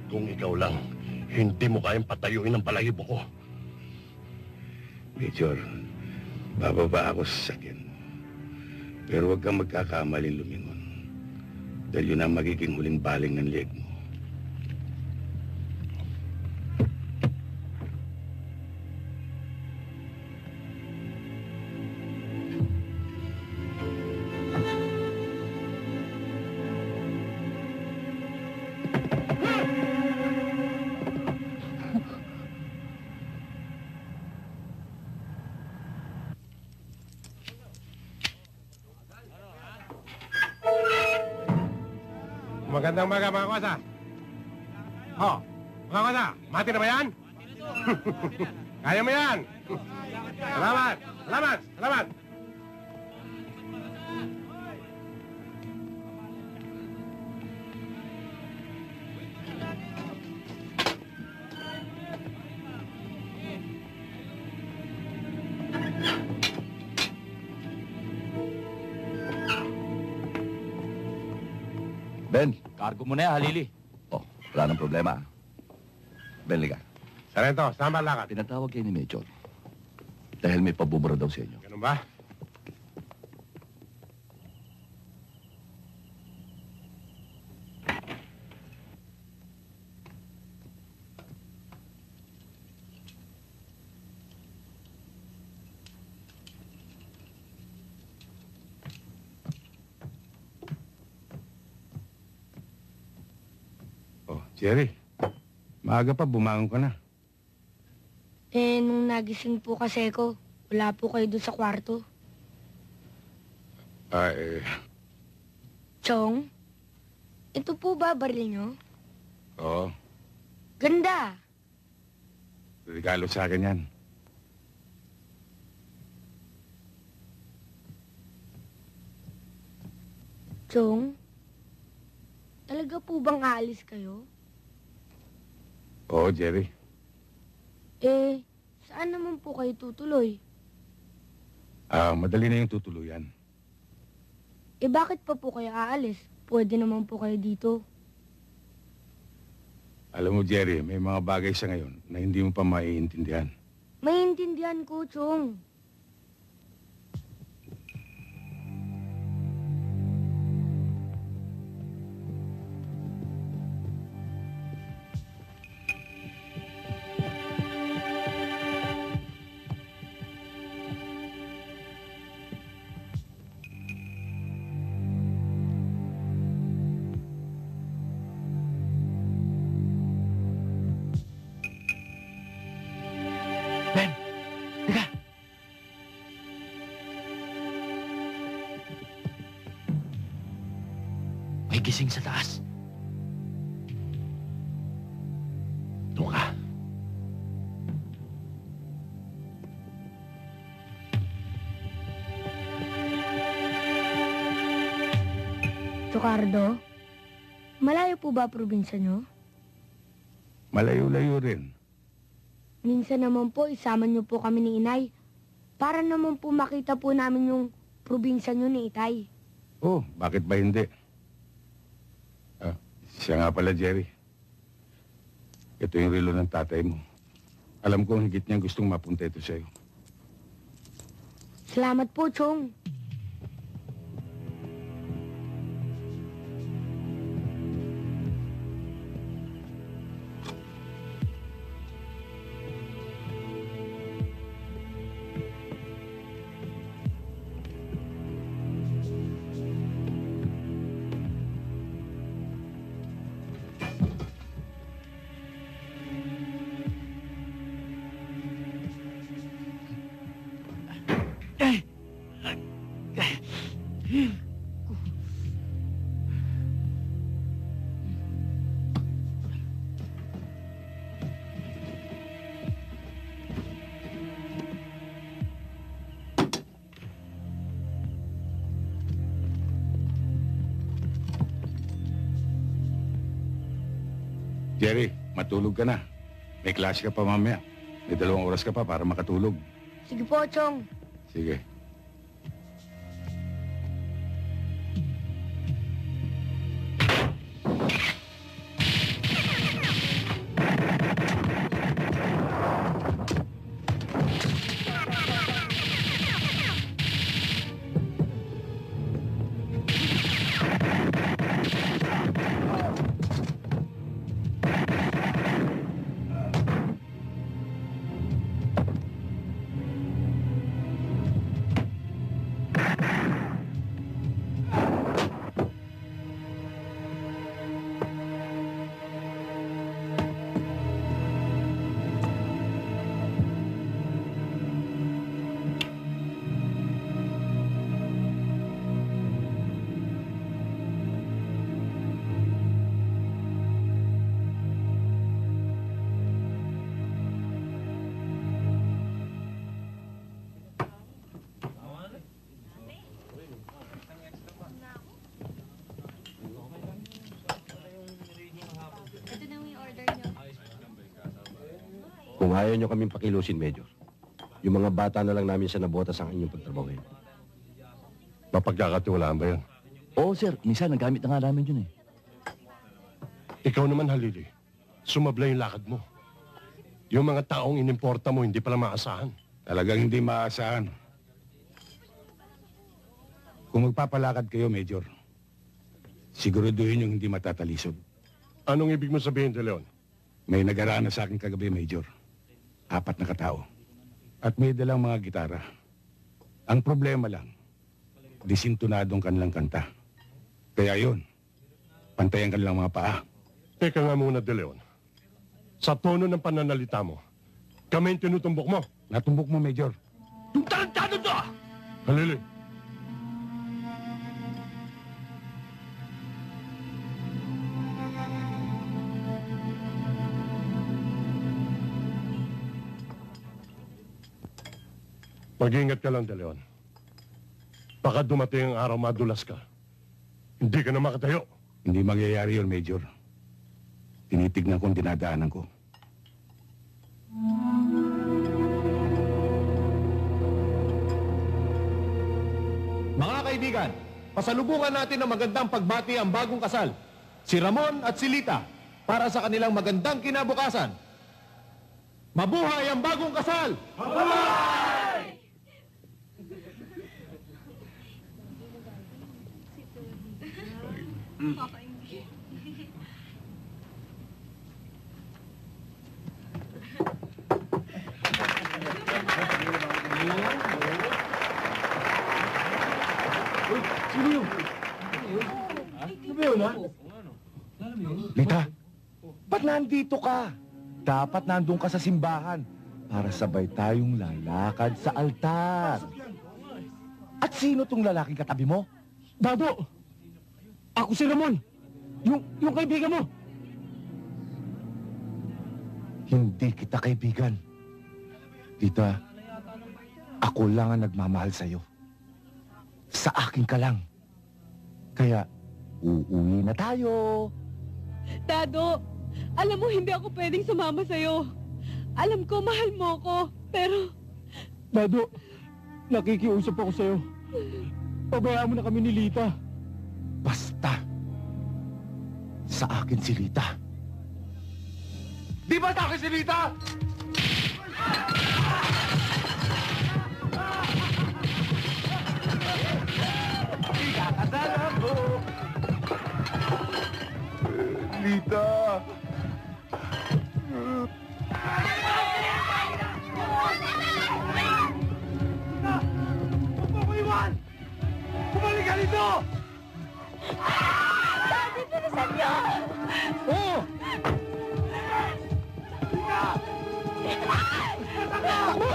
kung ikaw lang, hindi mo kayang patayuin ang balahibo ko. Major, bababa ako sa sakyan mo. Pero huwag kang magkakamaling lumingon. Dahil yun ang magiging huling baling ng leg mo. Magandang umaga, mga kwasa. Oh, mga kwasa, mati na ba yan? Kaya mo yan. Salamat, salamat, salamat. Ben, Cargo mo na yan, Halili. oh, wala nang problema. Ben, liga. Sarento, saan ba lakad? Pinatawag kayo ni Major. Dahil may pabubura daw sa inyo. Ganun ba? Oh, Jerry, maaga pa, bumangon ka na. Eh, nung nagising po kasi ko, wala po kayo doon sa kwarto. Chong, ito po ba baril nyo? Oo, Ganda! regalo sa akin yan. Chong, talaga po bang aalis kayo? Oo, Jerry. Eh, saan naman po kayo tutuloy? Madali na yung tutuluyan. Eh, bakit pa po kayo aalis? Pwede naman po kayo dito. Alam mo, Jerry, may mga bagay sa ngayon na hindi mo pa maiintindihan. Maintindihan ko, Chong. Ben, liga. May gising sa taas. Doon ka. Chocardo, malayo po ba probinsya nyo? Malayo-layo rin. Minsan naman po, isama nyo po kami ni Inay. Para naman po makita po namin yung probinsya nyo ni Itay. Oh, bakit ba hindi? Siya nga pala, Jerry. Ito yung relo ng tatay mo. Alam ko higit niyang gustong mapunta ito sa'yo. Salamat po, Chong. Jerry, matulog ka na. May klase ka pa mamaya. May 2 oras ka pa para makatulog. Sige po, Chong. Sige. Kung ayaw nyo kaming pakilusin, Major, yung mga bata na lang namin sa nabotas ang inyong pagtrabahuin. Mapagkakatiwalaan ba yan? Oo, sir. Minsan, nagamit na nga namin yun eh. Ikaw naman, Halili. Sumabla yung lakad mo. Yung mga taong inimporta mo, hindi pala maasahan. Talagang hindi maaasahan. Kung magpapalakad kayo, Major, siguraduhin yung hindi matatalisod. Anong ibig mo sabihin, De Leon? May nagarana sa akin kagabi, Major. 4 na katao. At may dalang mga gitara. Ang problema lang, disintonadong kanilang kanta. Kaya yun, pantayan kanilang mga paa. Teka nga muna, De Leon. Sa tono ng pananalita mo, kami yung tinutumbok mo. Natumbok mo, Major. Yung tarantado to! Halili. Mag-ingat ka lang, De Leon. Baka dumating ang araw madulas ka. Hindi ka na makatayo. Hindi mangyayari yun, Major. Tinitignan ko ang dinadaanan ko. Mga kaibigan, pasalubungan natin ng magandang pagbati ang bagong kasal, si Ramon at si Lita, para sa kanilang magandang kinabukasan. Mabuhay ang bagong kasal! Mabuhay! Sino yun? Ano ba yun, ha? Lita, ba't nandito ka? Dapat nandun ka sa simbahan para sabay tayong lalakad sa altar. At sino tong lalaking katabi mo? Dado! Ako si Ramon! Yung kaibigan mo! Hindi kita kaibigan. Lita, ako lang ang nagmamahal sa'yo. Sa akin ka lang. Kaya, uuwi na tayo. Dado, alam mo hindi ako pwedeng sumama sa'yo. Alam ko, mahal mo ako, pero... Dado, nakikiusap ako sa'yo. Pabayaan mo na kami ni Lita. Basta. Sa akin si Lita. Di ba sa akin si Lita? Ikakasala mo! Lita! Huwag mo ko iwan! Bumalik ka dito! Daddy, pinasan niyo! Oo! Takbo!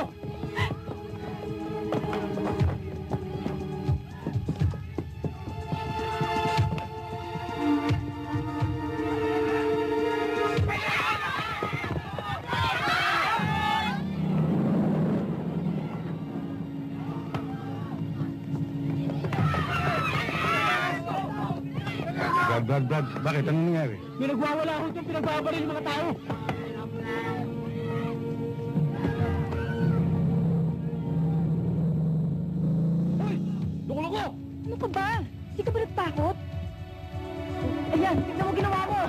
Brad, bakit? Anong nangyari? May nagwawala ako itong pinagbabaril yung mga tao. Hoy! Loko-loko! Ano ka ba? Hindi ka ba nagtakot? Ayan, tignan mo ginawa mo!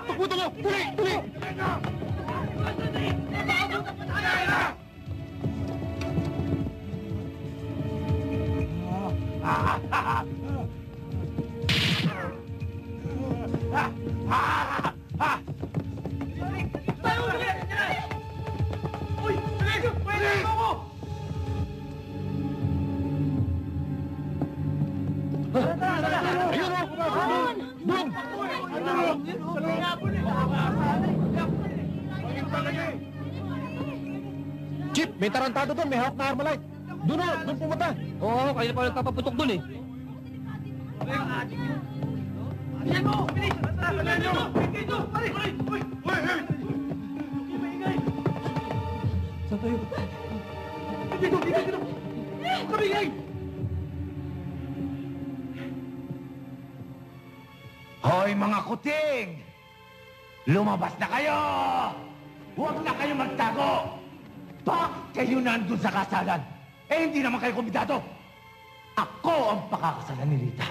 Takbuto mo! Tuli! Tuli! Chip, may tarantado doon, may hawak na Armalite. Doon pumunta. Oo, kayo pa nagpapaputok doon eh. Yan mo! Bilis! Yan mo! Dito! Pare! Saan tayo? Dito! Kamingay! Hoy mga kuting! Lumabas na kayo! Huwag na kayo magtago! Bakit kayo nandun sa kasalan? Eh, hindi naman kayo kumbidado! Ako ang pakakasalan ni Rita.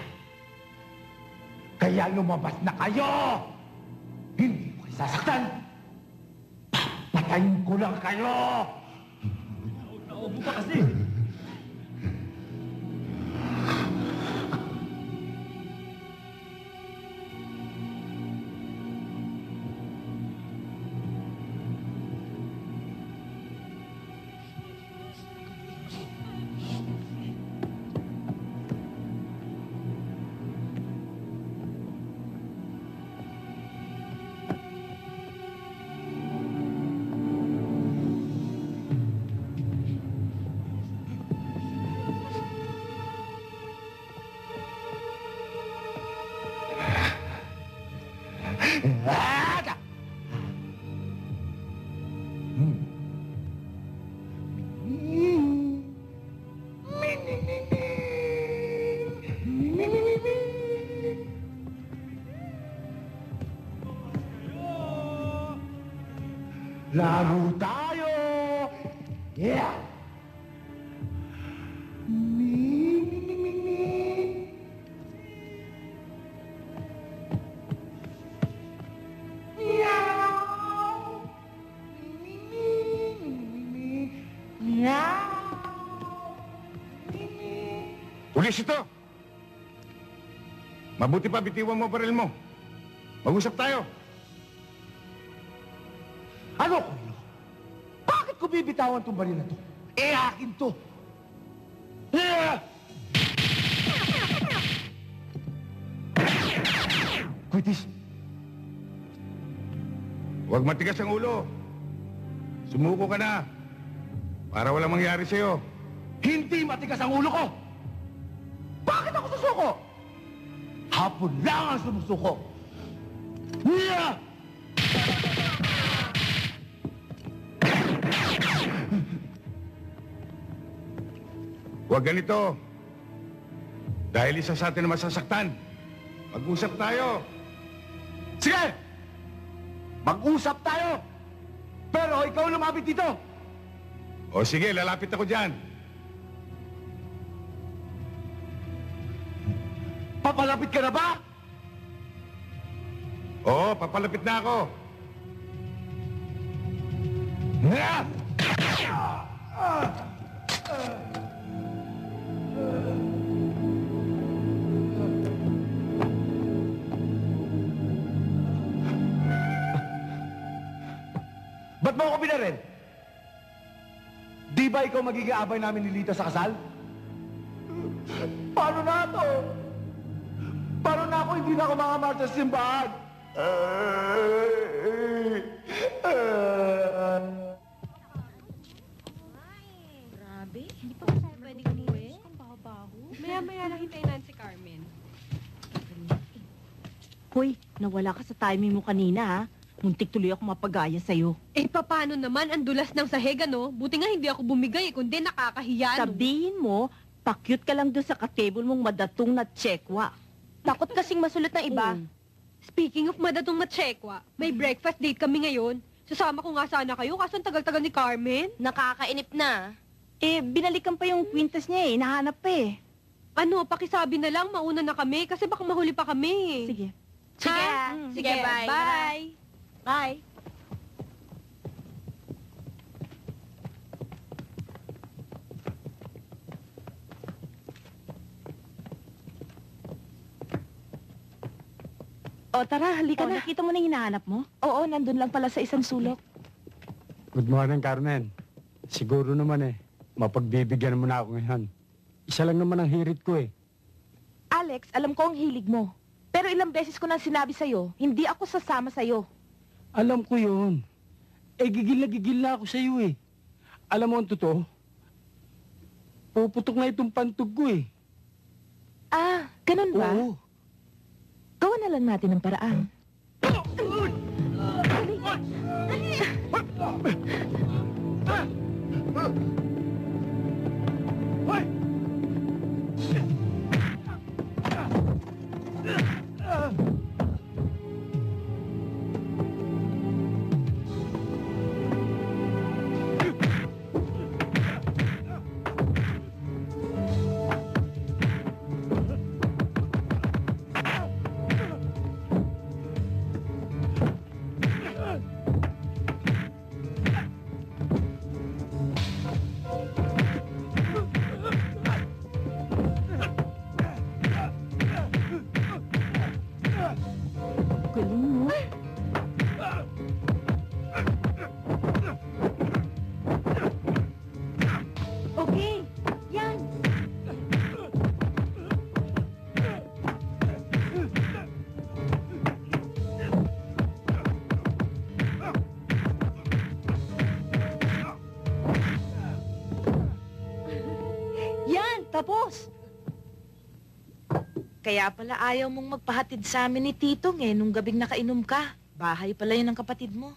Kaya lumabas na kayo! Hindi mo kayo sasaktan! Papatayin ko lang kayo! Naubo ka kasi! Laro tayo! Yeah! Pulis ito! Mabuti pa, bitiwan mo baril mo. Mag-usap tayo. Ano ko yun? Bakit ko bibitawan itong baril na to? Eh, akin to! Kwitis! Huwag matigas ang ulo. Sumuko ka na. Para walang mangyari sa'yo. Hindi matigas ang ulo ko! Bakit ako susuko? Hapon lang ang sumusuko! Huwag ganito. Dahil isa sa atin na masasaktan. Mag-usap tayo. Sige! Mag-usap tayo! Pero ikaw lumapit dito! O sige, lalapit ako dyan. Papalapit ka na ba? Oo, papalapit na ako. Ba't mo ako binaril? Di ba ikaw magiging abay namin ni Lita sa kasal? Paano na to? Paano na ako hindi na ako makamarcha sa simbahan? Grabe, hindi pa tayo pwedeng umuwi. Ang baho-baho. Maya-maya lang hintayin natin si Carmen. Hoy, nawala ka sa timing mo kanina, ha? Muntik tuloy ako mapagaya sa'yo. Eh, paano naman? Ang dulas ng sahig, no? Buti nga hindi ako bumigay, kundi nakakahiya, no? Sabihin mo, pakyut ka lang doon sa katable mong madatong na tsekwa. Takot kasing masulat ng iba. Speaking of madatong matsekwa, may breakfast date kami ngayon. Sasama ko nga sana kayo, kaso ang tagal-tagal ni Carmen. Nakakainip na. Eh, binalikan pa yung kwintas niya eh. Nahanap pa eh. Ano, pakisabi na lang, mauna na kami, kasi baka mahuli pa kami. Sige. Sige, Sige, bye. Bye. Bye. O, tara, halika na. Nakita mo na yung hinahanap mo? Oo, nandun lang pala sa isang sulok. Good morning, Carmen. Siguro naman mapagbibigyan mo na ako ngayon. Isa lang naman ang hirit ko eh. Alex, alam ko ang hilig mo. Pero ilang beses ko nang sinabi sa'yo, hindi ako sasama sa'yo. Alam ko yun. Gigil na ako sa'yo eh. Alam mo ang totoo? Puputok na itong pantog ko eh. Ah, ganun ba? Oo. Gawa na lang natin ng paraan. Okay, yan. Yan, tapos. Kaya pala ayaw mong magpahatid sa amin ni Titong nung gabing nakainom ka. Bahay pala yun ng kapatid mo.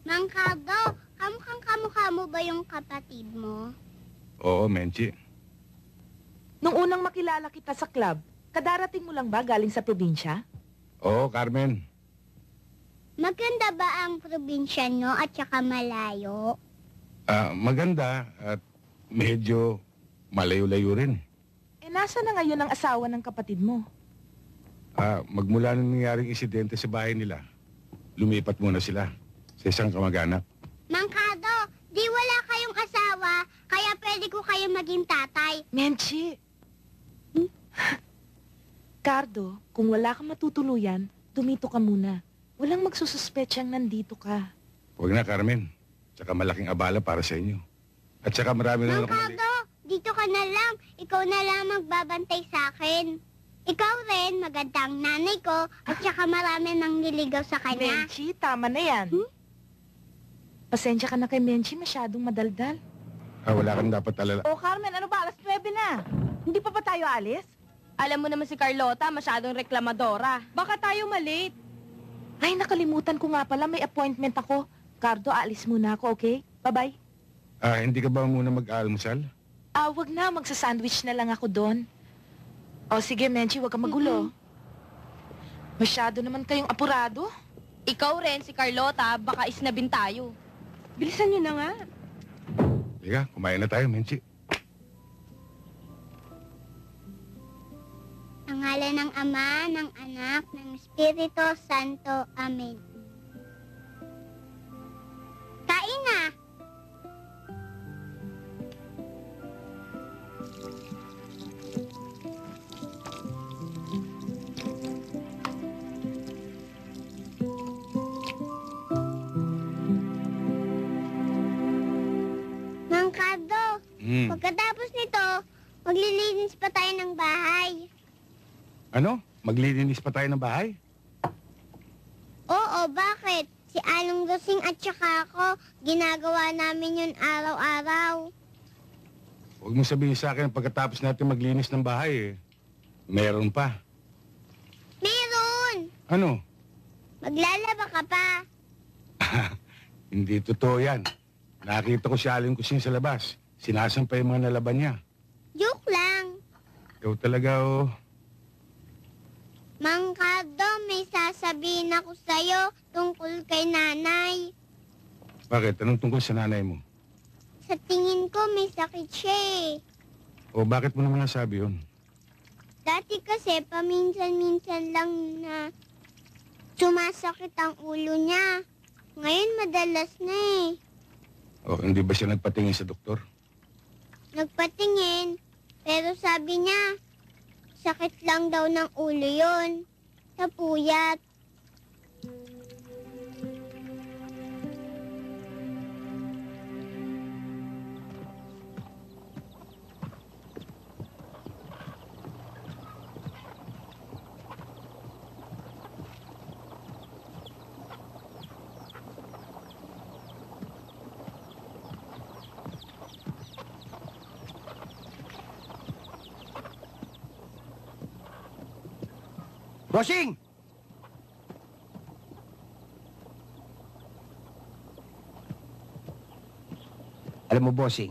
Mang Cardo, kamukha mo ba yung kapatid mo? Oo, Menchi. Nung unang makilala kita sa club, kadarating mo lang ba galing sa probinsya? Oo, Carmen. Maganda ba ang probinsya nyo at saka malayo? Maganda at medyo malayo-layo rin. Nasa na ngayon ang asawa ng kapatid mo? Magmula nang nangyaring insidente sa bahay nila, lumipat muna sila sa isang kamag-anak. Mang Cardo, di wala kayong asawa, kaya pwede ko kayo maging tatay. Menchi! Cardo, kung wala kang matutuluyan, tumito ka muna. Walang magsususpetsang nandito ka. Huwag na, Carmen. Tsaka malaking abala para sa inyo. At tsaka marami na Mang Cardo, dito ka na lang. Ikaw na lang magbabantay sa akin. Ikaw rin, magandang nanay ko, at saka marami nang niligaw sa kanya. Menchi, tama na yan. Pasensya ka na kay Menchi, masyadong madaldal. Wala kang dapat alala. O Carmen, ano ba? Alas 9 na. Hindi pa ba tayo alis? Alam mo naman si Carlota, masyadong reklamadora. Baka tayo malate. Ay, nakalimutan ko nga pala, may appointment ako. Cardo, aalis muna ako, okay? Bye-bye. Hindi ka ba muna mag-almusal? Wag na, magsasandwich na lang ako doon. O sige, Menchi, wag kang magulo. Masyado naman kayong apurado. Ikaw rin, si Carlota, baka isnabin tayo. Bilisan nyo na nga. Liga, kumain na tayo, Menchi. Ang ngalan ng Ama, ng Anak, ng Espiritu Santo. Amen. Kain na! Mang Cardo, pagkatapos nito, maglilinis pa tayo ng bahay. Ano? Maglilinis pa tayo ng bahay? Oo, bakit? Si Along Rosing at saka ako, ginagawa namin yun araw-araw. Huwag mo sabihin sa akin pagkatapos natin maglinis ng bahay meron pa. Meron! Ano? Maglalaba ka pa. Hindi totoo yan. Nakita ko si Aling Kusing sa labas. Sinasampay yung mga nalaban niya. Joke lang. Ikaw talaga, sasabihin ako sa'yo tungkol kay nanay. Bakit? Anong tungkol sa nanay mo? Sa tingin ko may sakit siya eh. O bakit mo naman nasabi yun? Dati kasi paminsan-minsan lang na sumasakit ang ulo niya. Ngayon madalas na eh. O hindi ba siya nagpatingin sa doktor? Nagpatingin, pero sabi niya, sakit lang daw ng ulo yon. Sa puyat. Bossing! Alam mo, Bossing,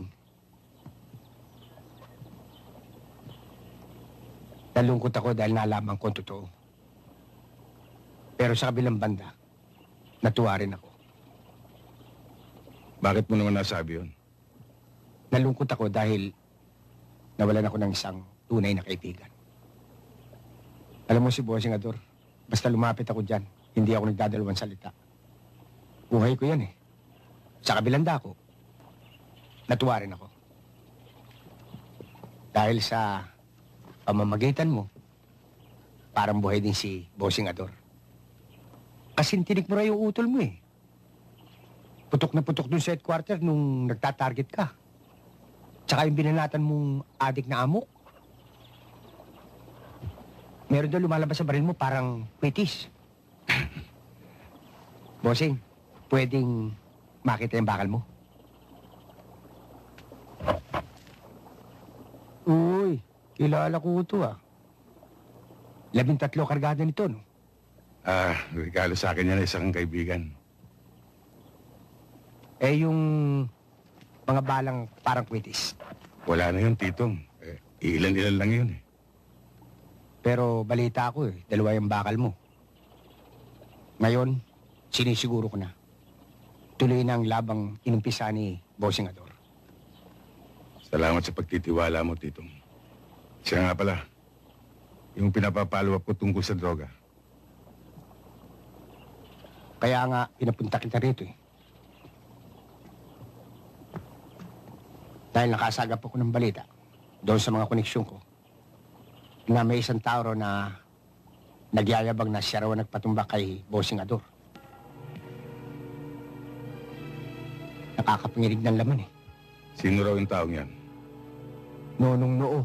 nalungkot ako dahil nalaman ko ang totoo. Pero sa kabilang banda, natuwa rin ako. Bakit mo naman nasabi yun? Nalungkot ako dahil nawalan ako ng isang tunay na kaibigan. Alam mo si Bossing Ador, basta lumapit ako dyan, hindi ako nagdadalawang salita. Buhay ko yan eh. Sa kabilang dako, natuwa rin ako. Dahil sa pamamagitan mo, parang buhay din si Bossing Ador. Kasi tinik mo rin yung utol mo eh. Putok na putok dun sa headquarter nung nagtatarget ka. Tsaka yung binanatan mong adik na amok. Meron daw lumalabas sa baril mo parang kwitis. Bossing, pwedeng makita yung bakal mo? Uy, kilala ko ito ah. 13 kargada nito, no? Regalo sa akin yan isang kaibigan. Eh, yung mga balang parang kwitis. Wala na yun, Titong. Ilan-ilan lang yun eh. Pero balita ko eh, dalawa yung bakal mo. Ngayon, sinisiguro ko na. Tuloy na ang labang inumpisa ni Bossing Ador. Salamat sa pagtitiwala mo, Titong. Siya nga pala, yung pinapapalo up ko tungkol sa droga. Kaya nga, pinapunta kita rito eh. Dahil nakasagap ako ng balita doon sa mga koneksyon ko na may isang tao na nagyayabang na siya raw nagpatumba kay Bossing Ador. Nakakapanginig ng laman eh. Sino raw yung taong yan? Nonong Noo.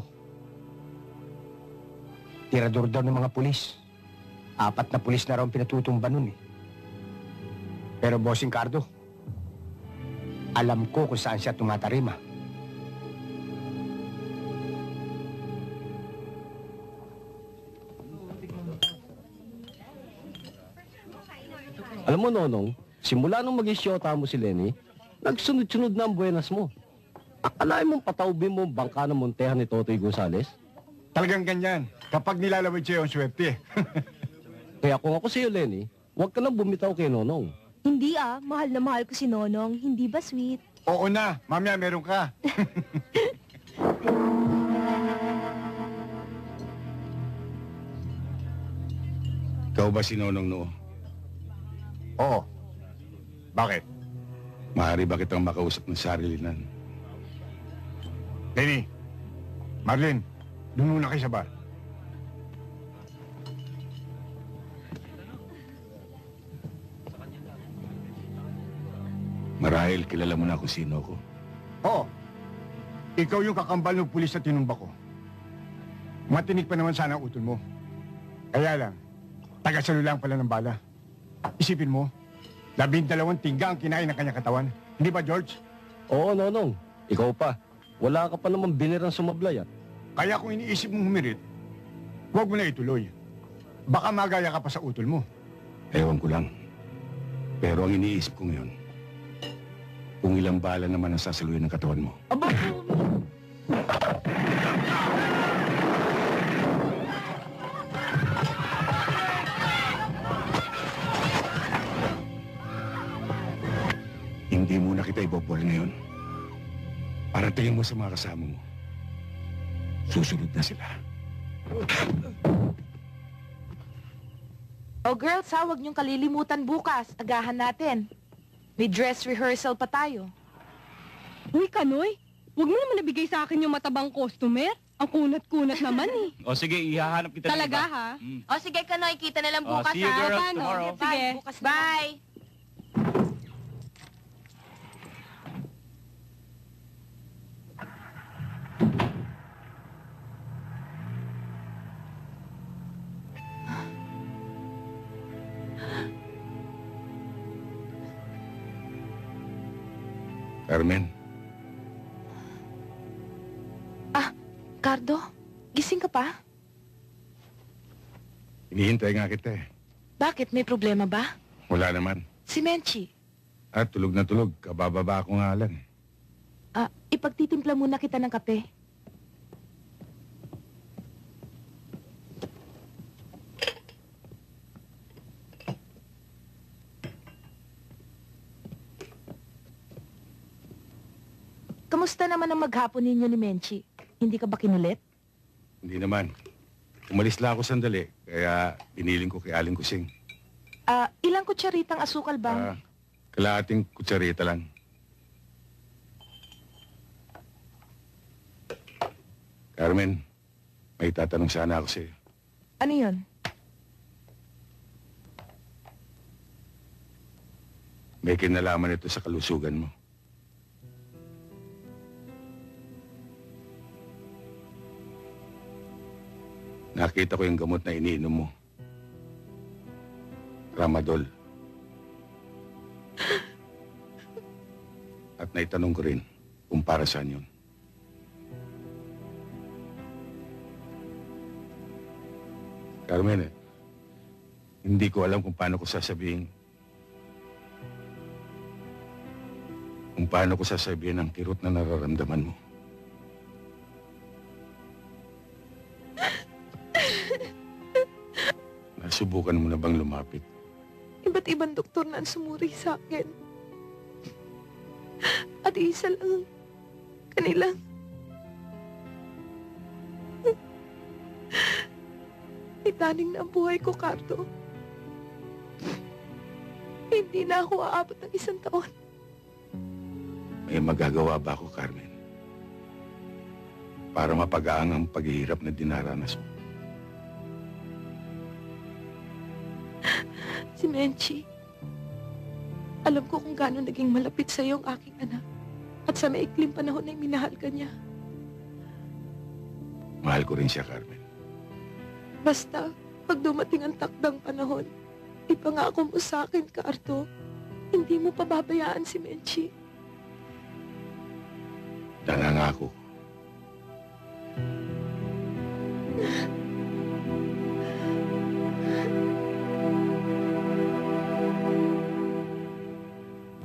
Tirador daw ng mga pulis. 4 na pulis na raw ang pinatutumba nun eh. Pero Bossing Cardo, alam ko kung saan siya tumatarima. Alam mo, Nonong, simula nung mag-isyota mo si Lenny, nagsunod-sunod na ang buenas mo. Akalain mong pataubin mo ang bangka ng Montehan ni Totoy Gonzales? Talagang ganyan. Kapag nilalawid siya yung swerte. Kaya kung ako sa'yo, Lenny, huwag ka nang bumitaw kay Nonong. Hindi mahal na mahal ko si Nonong. Hindi ba sweet? Oo na, mamaya meron ka. Ikaw ba si Nonong Noo? Oo. Bakit? Maaari ba kitang makausap ng sarilinan? Lenny, Marlene, doon muna kayo sa bar. Marahil kilala mo na kung sino ko. Oo. Ikaw yung kakambal ng pulis na tinumba ko. Matinik pa naman sana ang utol mo. Kaya lang, taga-salo lang pala ng bala. Isipin mo, 12 tingga ang kinain ng kanyang katawan. Hindi ba, George? Oo, Nonong. Ikaw pa. Wala ka pa naman binirang sumablay, ah. Kaya kung iniisip mong humirit, huwag mo na ituloy. Baka magaya ka pa sa utol mo. Ewan ko lang. Pero ang iniisip ko ngayon, kung ilang bala naman ang sasaluhin ng katawan mo. Aba! Hindi muna kita ibobol ngayon. Para tingin mo sa mga kasama mo. Susunod na sila. Oh girls ha, huwag niyong kalilimutan bukas. Agahan natin. May dress rehearsal pa tayo. Uy, Kanoy, huwag mo naman nabigay sa akin yung matabang customer. Ang kunat-kunat naman eh. O sige, ihahanap kita ng Talaga iba. ha? O sige, Kanoy, kita na lang Oh, bukas see you, girls, Paano? tomorrow. Bye. Sige. Bukas na. Bye. Carmen, Cardo, gising ka pa? hinihintay nga kita eh. Bakit? May problema ba? Wala naman. Si Menchi. At tulog na tulog. Kabababa ako nga lang eh. Ipagtitimpla muna kita ng kape. Kamusta naman ang maghapon ninyo ni Menchi? Hindi ka ba kinulit? Hindi naman. Umalis lang ako sandali, kaya piniling ko kay Aling Kusing. Ilang kutsaritang asukal ba? Kalahating kutsarita lang. Carmen, may tatanong sana ako sa'yo. Ano yun? May kinalaman ito sa kalusugan mo. Nakita ko yung gamot na iniinom mo. Tramadol. At naitanong ko rin kung para saan yun. Carmen, hindi ko alam kung paano ko sasabihin. Kung paano ko sasabihin ang kirot na nararamdaman mo. Nasubukan mo na bang lumapit? Iba't ibang doktor na ang sumuri sa akin. At isa lang ang kanilang. Itaning na ang buhay ko, Cardo. Hindi na ako aabot ng 1 taon. May magagawa ba ako, Carmen? Para mapagaan ang paghihirap na dinaranas mo. Si Menchi. Alam ko kung gaano naging malapit sa iyo ang aking anak. At sa maikling panahon ay minahal ka niya. Mahal ko rin siya, Carmen. Basta, pag dumating ang takdang panahon, ipangako mo sa akin, Cardo, hindi mo pababayaan si Menchi. Nangangako.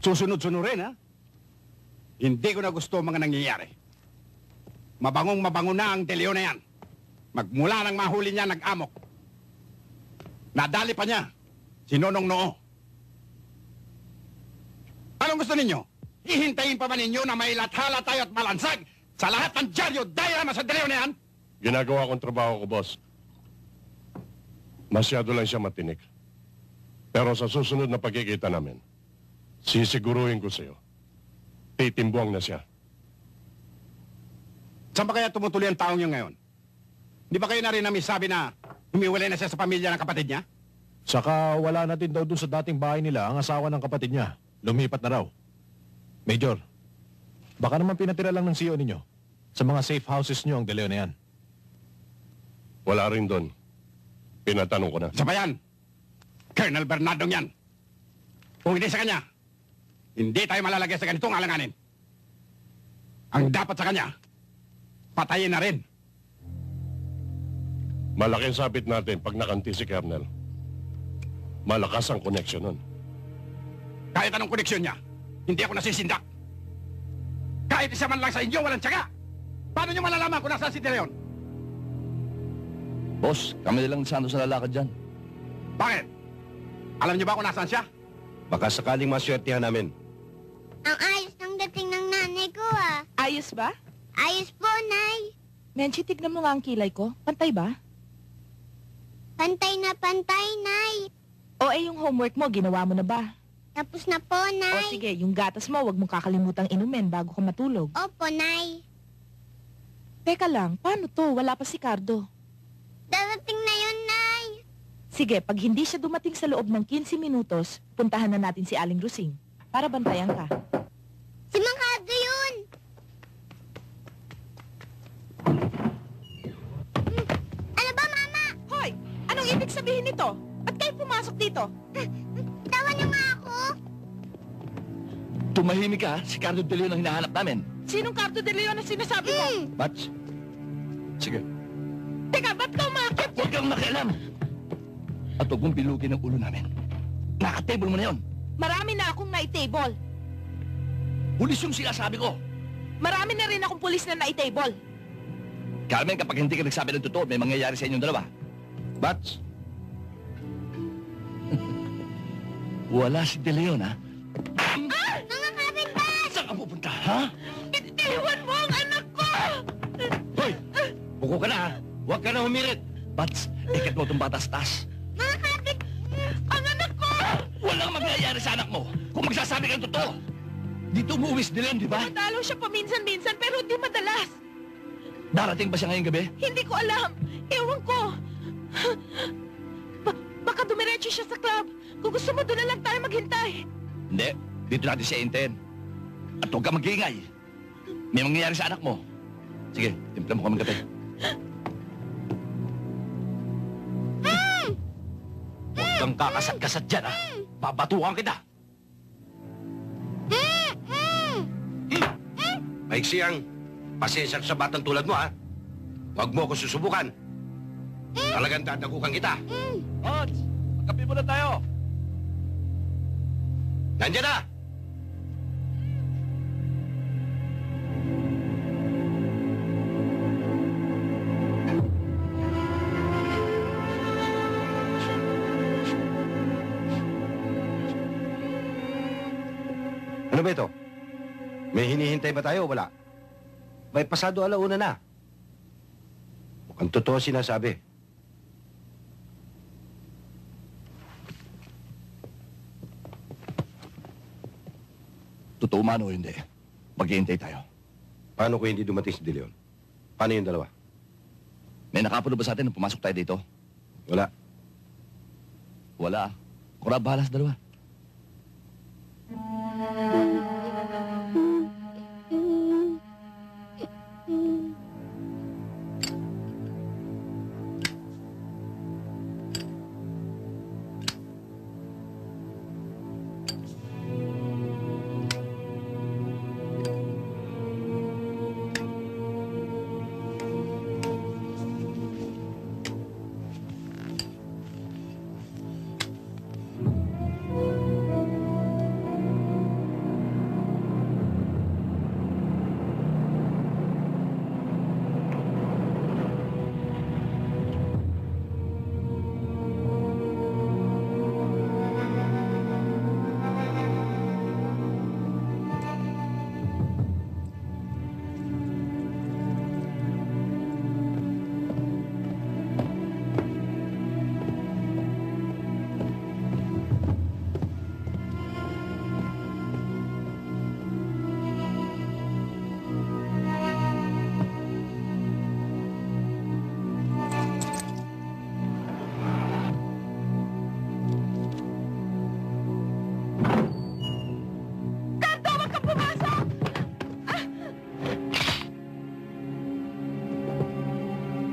Susunod-sunurin, ha? Hindi ko na gusto ang mga nangyayari. Mabangong-mabango na ang delyo na yan. Magmula nang mahuli niya, nag-amok. Nadali pa niya. Sinunong noo. Anong gusto ninyo? Hihintayin pa ba ninyo na may lathala tayo at malansag sa lahat ng dyaryo dahil naman sa delyo na yan? Ginagawa kong trabaho ko, boss. Masyado lang siya matinik. Pero sa susunod na pagkikita namin, sisiguruhin ko sa'yo, titimbuang na siya. Saan ba kaya tumutuloy ang taong niyo ngayon? Di ba kayo na rin namin sabi na humiwalay na siya sa pamilya ng kapatid niya? Saka wala na din daw dun sa dating bahay nila ang asawa ng kapatid niya. Lumipat na raw. Major, baka naman pinatira lang ng CEO ninyo. Sa mga safe houses niyo ang deleo na yan. Wala rin doon. Pinatanong ko na. Sa bayan, Colonel Bernardo yan. Kung hindi sa kanya, hindi tayo malalagay sa ganitong alanganin. Ang dapat sa kanya, patayin na rin. Malaking sabit natin pag nakanti si Colonel. Malakas ang koneksyon nun. Kahit anong koneksyon niya, hindi ako nasisindak. Kahit isa man lang sa inyo, walang tiyaga. Paano niyo malalaman kung nasaan si De Leon? Boss, kami nilang santo sa lalakad dyan. Bakit? Alam niyo ba kung nasaan siya? Baka sakaling maswertihan namin. Ang Ayos ba? Ayos po, Nay. Menchi, tignan mo nga ang kilay ko. Pantay ba? Pantay na pantay, Nay. O yung homework mo, ginawa mo na ba? Tapos na po, O Nay. sige, yung gatas mo, wag mong kakalimutang inumin bago ka matulog. Opo, Nay. Teka lang, paano to? Wala pa si Cardo. Darating na yun, Nay. Sige, pag hindi siya dumating sa loob ng 15 minutos, puntahan na natin si Aling Rusing para bantayan ka. Si Mang Cardo yun. Ano ba, Mama? Hoy! Anong ibig sabihin nito? Ba't kayo pumasok dito? Tawan niyo nga ako. Tumahimik ka, si Cardo De Leon ang hinahanap namin. Sinong Cardo De Leon ang sinasabi mo? Bats? Sige. Teka, ba't ka umakit? Huwag kang makialam. At huwag mong bilugin ang ulo namin. Naka-table mo na yon. Marami na akong naitable. Pulis yung sinasabi ko. Marami na rin akong pulis na naitable. Carmen, kapag hindi ka nagsabi ng totoo, may mangyayari sa inyong dalawa. Bats? Wala si De Leon, ha? Mga kapitbahay! Saan ka pupunta, ha? Iwan mo ang anak ko! Hoy! Buko ka na, ha? Huwag ka na humirit. Bats, ikat mo itong bata sa taas. Mga kapit... Ang anak ko! Walang mangyayari sa anak mo kung magsasabi ka ng totoo. Dito umuwi si De Leon, di ba? Matalo siya paminsan-minsan pero hindi madalas. Darating ba siya ngayong gabi? Hindi ko alam. Ewan ko. Baka dumiretso siya sa club. Kung gusto mo, doon na lang tayo maghintay. Hindi. Dito natin siya hintayin. At huwag ka mag-iingay. May mangyayari sa anak mo. Sige, timpla mo kami kape. Huwag kang kakasat-kasat dyan, ha? Babatukan kita. Maiksi ang pasensya sa batang tulad mo, ha? Huwag mo ako susubukan. Talagang dadagukan kita. Ots, magkape muna tayo. Nandiyan na! Ano ba ito? May hinihintay ba tayo o wala? May pasado alauna na. Mukhang totoo sinasabi. Totoo man o hindi, maghihintay tayo. Paano kung hindi dumating si De Leon? Paano yung dalawa? May nakapulo ba sa atin nung pumasok tayo dito? Wala. Wala. Kura, bahala sa dalawa.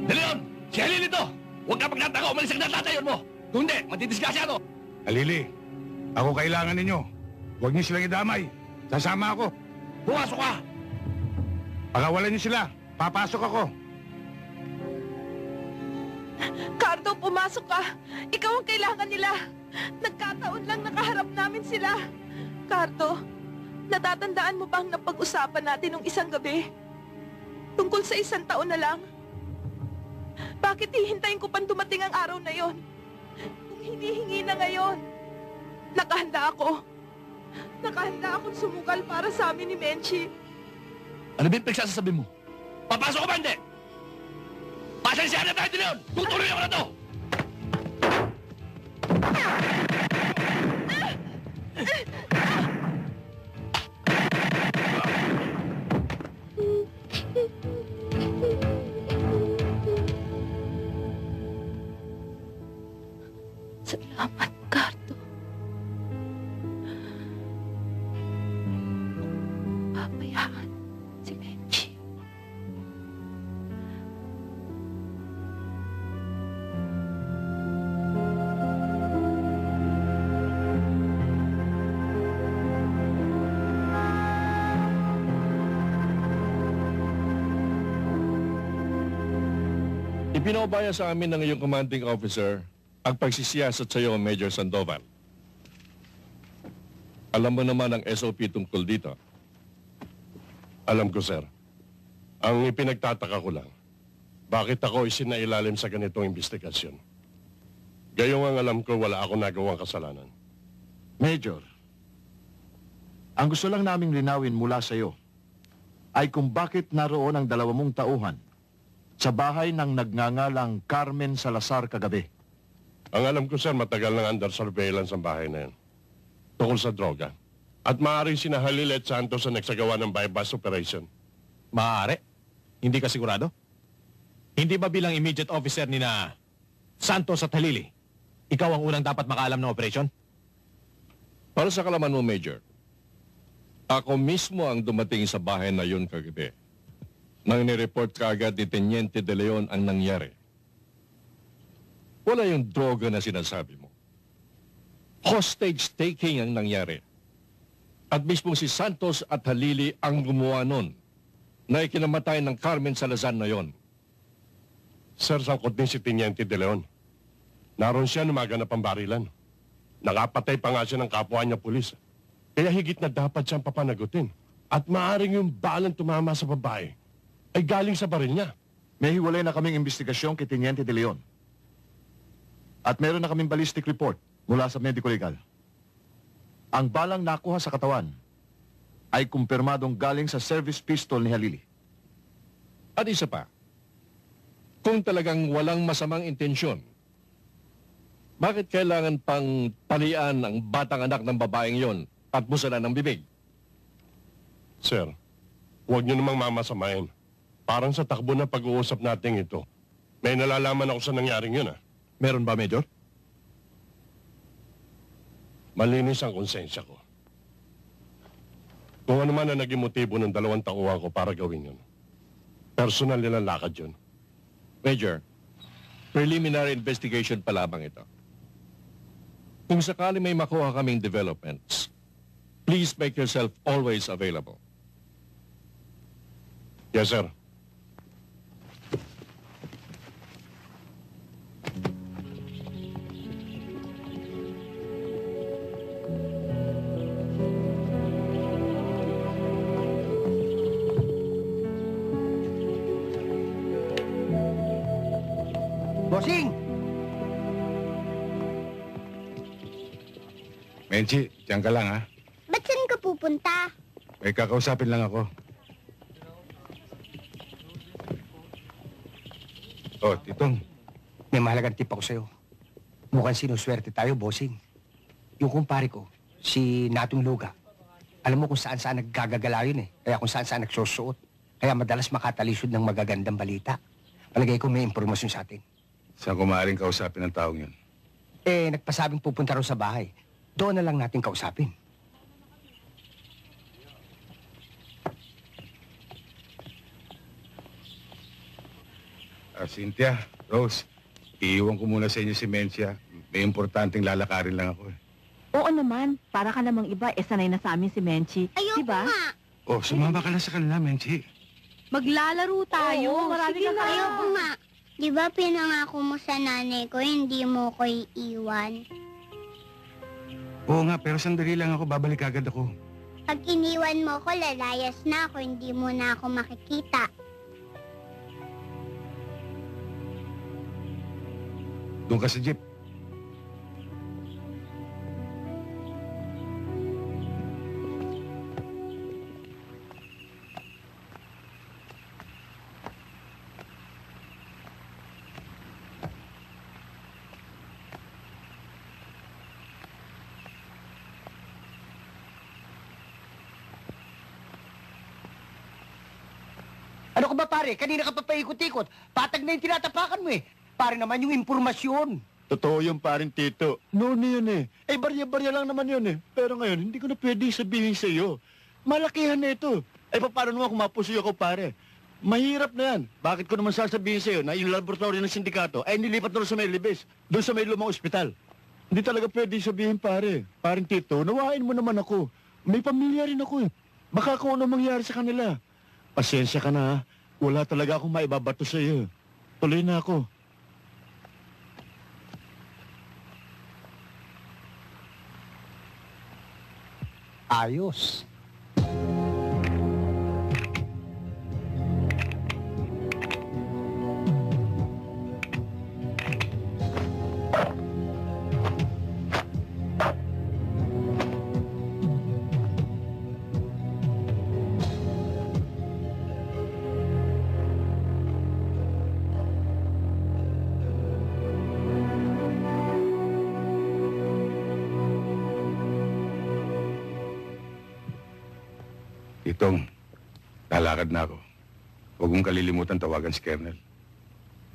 De Leon! Si Halili to! Huwag ka pagtataka, umalis ang natatayon mo! Kung hindi, matidisgrasya to! Halili, ako kailangan ninyo. Huwag niyo silang idamay. Sasama ako. Pumasok ka! Pakawalan niyo sila. Papasok ako. Cardo, pumasok ka. Ikaw ang kailangan nila. Nagkataon lang nakaharap namin sila. Cardo, natatandaan mo bang napag-usapan natin nung isang gabi? Tungkol sa 1 taon na lang. Bakit hihintayin ko pang dumating ang araw na yon? Kung hinihingi na ngayon. Nakahanda ako. Nakahanda akong sumugal para sa amin ni Menchi. Ano ba yung pinagsasabi mo? Papasok ko ba hindi? Pasensya na tayo din yun! Tutuloy ako na to! Salamat, Cardo. Pabayaan si Benji. Ipinabaya sa amin ng iyong commanding officer ang pagsisiyasat sa iyo, Major Sandoval. Alam mo naman ang SOP tungkol dito. Alam ko, sir. Ang ipinagtataka ko lang, bakit ako isinailalim sa ganitong investigasyon? Gayong ang alam ko, wala ako nagawang kasalanan. Major, ang gusto lang naming linawin mula sa iyo ay kung bakit naroon ang 2 mong tauhan sa bahay ng nagngangalang Carmen Salazar kagabi. Ang alam ko, sir, matagal nang under surveillance ang bahay na yan. Tungkol sa droga. At maaaring sina Halil at Santos ang nagsagawa ng bypass operation. Maaari? Hindi ka sigurado? Hindi ba bilang immediate officer ni na Santos at Halili, ikaw ang unang dapat makaalam ng operation? Para sa kalaman mo, Major, ako mismo ang dumating sa bahay na yun kagabi nang nireport kaagad ni Teniente De Leon ang nangyari. Wala yung droga na sinasabi mo. Hostage taking ang nangyari. At mismo si Santos at Halili ang gumawa nun na ikinamatay ng Carmen Salazar na yon. Sir, sangkot din si Teniente De Leon. Naroon siya numaganap ang barilan. Nakapatay pa nga siya ng kapwa niya pulis. Kaya higit na dapat siyang papanagutin. At maaring yung balang tumama sa babae ay galing sa baril niya. May hiwalay na kaming investigasyon kay Teniente De Leon. At meron na kaming ballistic report mula sa medico legal. Ang balang nakuha sa katawan ay kumpirmadong galing sa service pistol ni Halili. At isa pa, kung talagang walang masamang intensyon, bakit kailangan pang palian ang batang anak ng babaeng yon at busalan ng bibig? Sir, huwag niyo namang mamasamain. Parang sa takbo na pag-uusap natin ito, may nalalaman ako sa nangyaring yun, ah. Meron ba, Major? Malinis ang konsensya ko. Kung ano man ang naging motibo ng 2 tauhan ko para gawin yun, personal nilang lakad yun. Major, preliminary investigation pa lamang ito. Kung sakali may makuha kaming developments, please make yourself always available. Yes, sir. Bossing! Menchi, diyan ka lang, ha? Ba't saan ka pupunta? May kakausapin lang ako. Oh, Titong. May mahalagang tip ako sa'yo. Mukhang sinuswerte tayo, bossing. Yung kumpare ko, si Natong Luga. Alam mo kung saan-saan naggagagala yun eh. Kaya kung saan-saan nagsusuot. Kaya madalas makatalisod ng magagandang balita. Palagay ko may impormasyon sa atin. Saan ko maaaring kausapin ng taong yun? Eh, nagpasabing pupunta raw sa bahay. Doon na lang natin kausapin. Cynthia, Rose, iiwan ko muna sa inyo si Mencia. May importanteng lalakarin lang ako, eh. Oo naman, para ka namang iba, sanay na sa amin si Menchi. Ayoko diba? nga. Oh, sumama ka na sa kanila, Menchi. Maglalaro tayo. Oo, Marami sige ka na. Ayoko nga. Di ba pinangako mo sa nanay ko, hindi mo ko iiwan? Oo nga, pero sandali lang ako, babalik agad ako. Pag iniwan mo ko, lalayas na ako, hindi mo na ako makikita. Doon ka sa jeep. Ano ka ba pare? Kanina ka pa paikot-ikot. Patag na yung tinatapakan mo eh. Pare naman yung impormasyon. Totoo yung parin Tito. Noon yun eh. Eh, barya-barya lang naman yun eh. Pero ngayon, hindi ko na pwede sabihin sa iyo. Malakihan na ito. Eh, paano naman kung mapusoy ako, pare? Mahirap na yan. Bakit ko naman sasabihin sa iyo na yung laboratory ng sindikato ay nilipat na sa may libis, doon sa may lumang ospital. Hindi talaga pwede sabihin, pare. Parin Tito, nawain mo naman ako. May pamilya rin ako eh. Baka kung ano mangyari sa kanila. Pasensya ka na ha. Wala talaga akong maibabato sa iyo. Tuloy na ako. Ayos. Titong, lalakad na ako. Huwag mong kalilimutan tawagan si Colonel.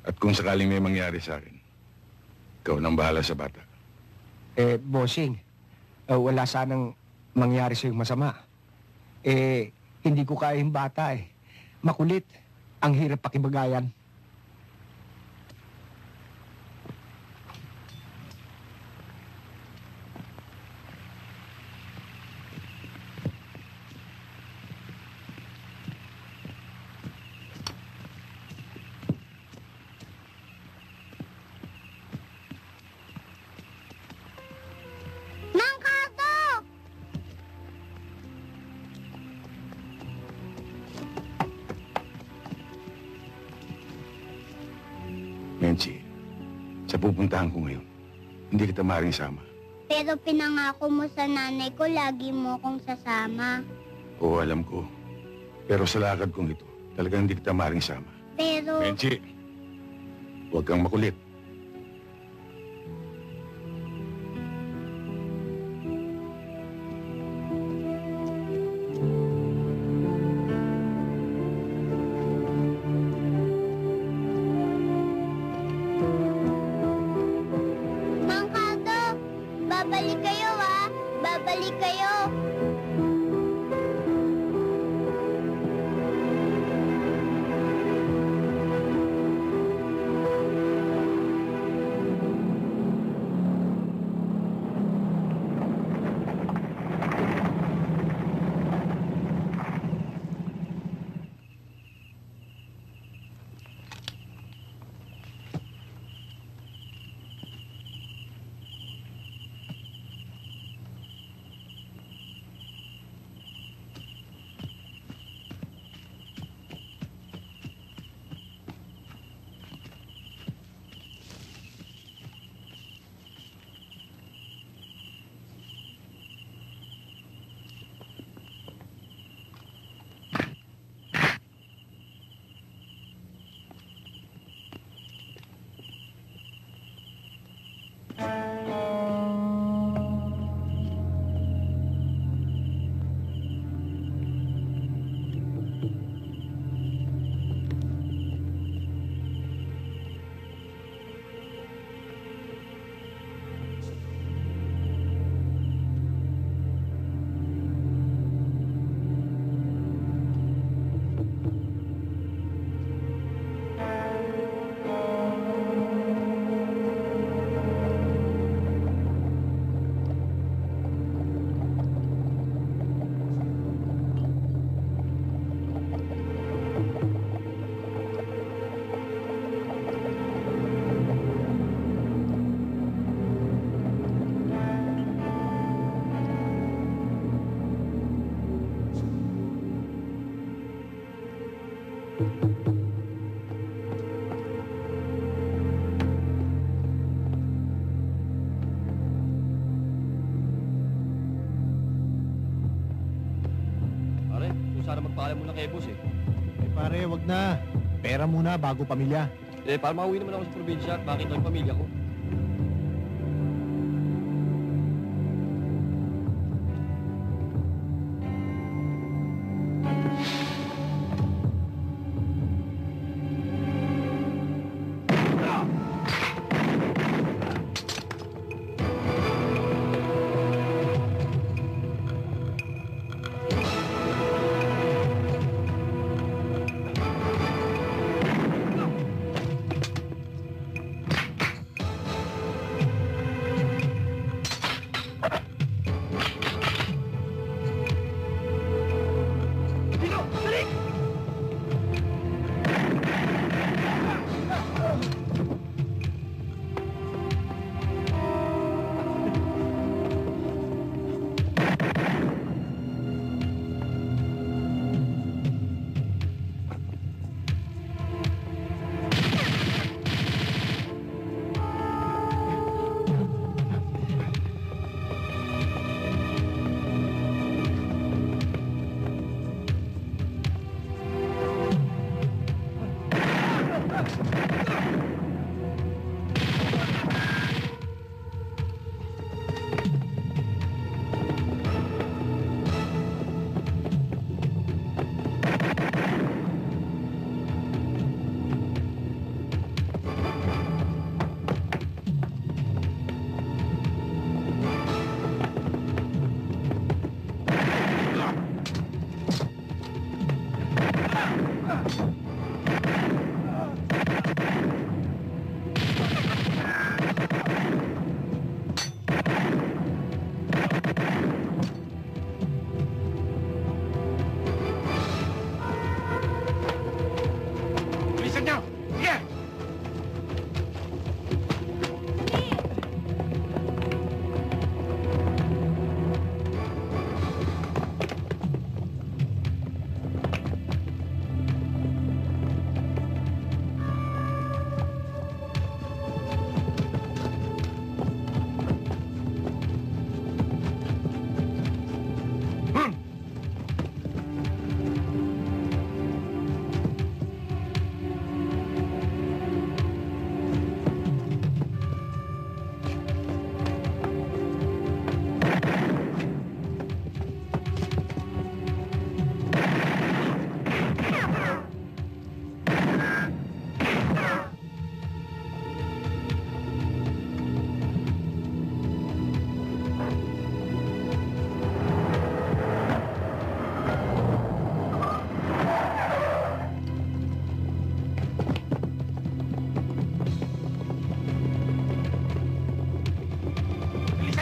At kung sakaling may mangyari sa akin, ikaw nang bahala sa bata. Bossing, wala sanang mangyari sa'yo masama. Hindi ko kaya yung bata eh. Makulit. Ang hirap pakibagayan. Menchi, sa pupuntahan ko ngayon, hindi kita maaaring sama. Pero pinangako mo sa nanay ko, lagi mo akong sasama. Oo, alam ko. Pero sa lakad kong ito, talagang hindi kita maaaring sama. Pero... Menchi, huwag kang makulit. Babalik kayo, ha? Babalik kayo. Sana magpaalam muna kay boss eh. Eh pare, wag na. Pera muna bago pamilya. Eh, para mauwi naman ako sa probinsya at makita yung pamilya ko.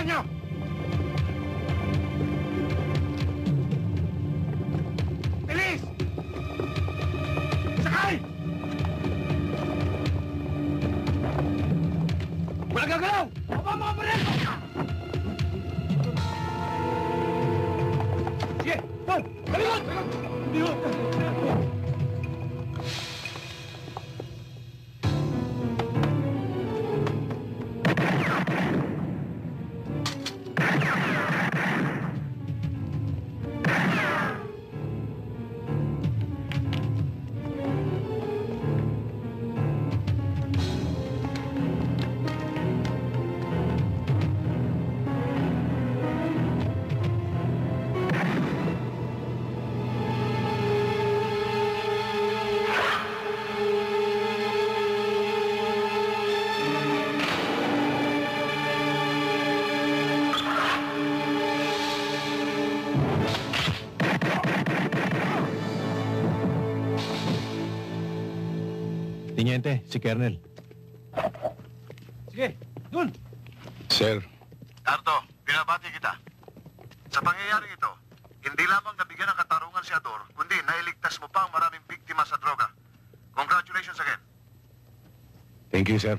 nyo! Bilis! Sakay! Walang gagalaw! Baba mga baril! Sige! Doon! Baliwan! Hindi ho! Tiniente, si Colonel. Sige, dun! Sir, Tarto, binabati kita. Sa pangyayaring ito, hindi lamang nabigyan ng katarungan si Ador, kundi nailigtas mo pa ang maraming biktima sa droga. Congratulations again. thank you, sir.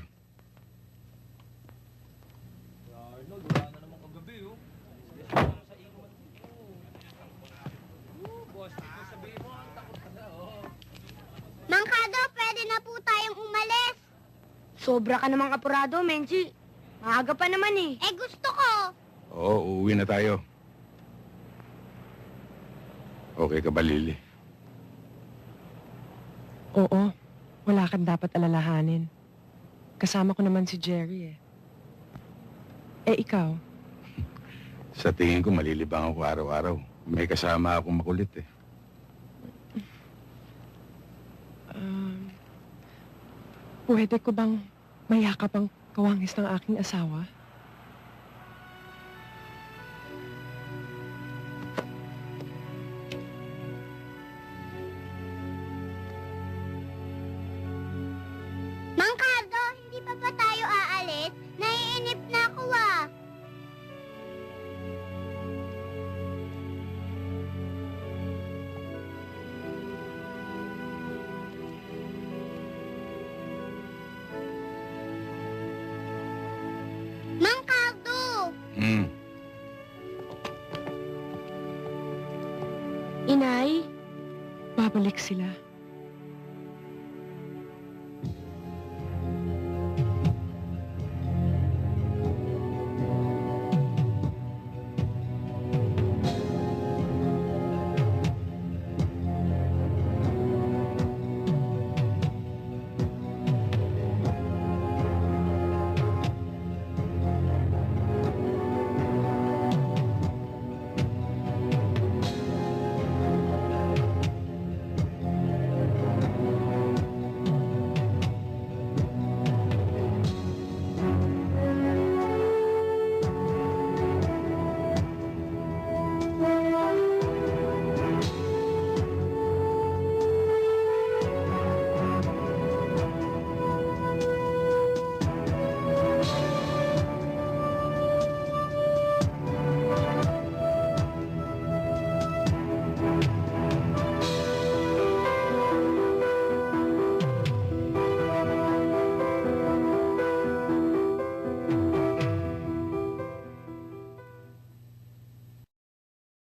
Mangkado, pwede na po tayong umalis. Sobra ka namang apurado, Menchi. Maaga pa naman eh. Eh, gusto ko. Oo, uuwi na tayo. Okay ka ba, Lily? Oo, wala kang dapat alalahanin. Kasama ko naman si Jerry eh. Eh, ikaw? Sa tingin ko, malilibang ako araw-araw. May kasama akong makulit eh. Pwede ko bang mayakap ang kawangis ng aking asawa? Mangkado, hindi pa ba tayo aalis? Naiinip na ako ah. Mangkado! Inay, babalik sila.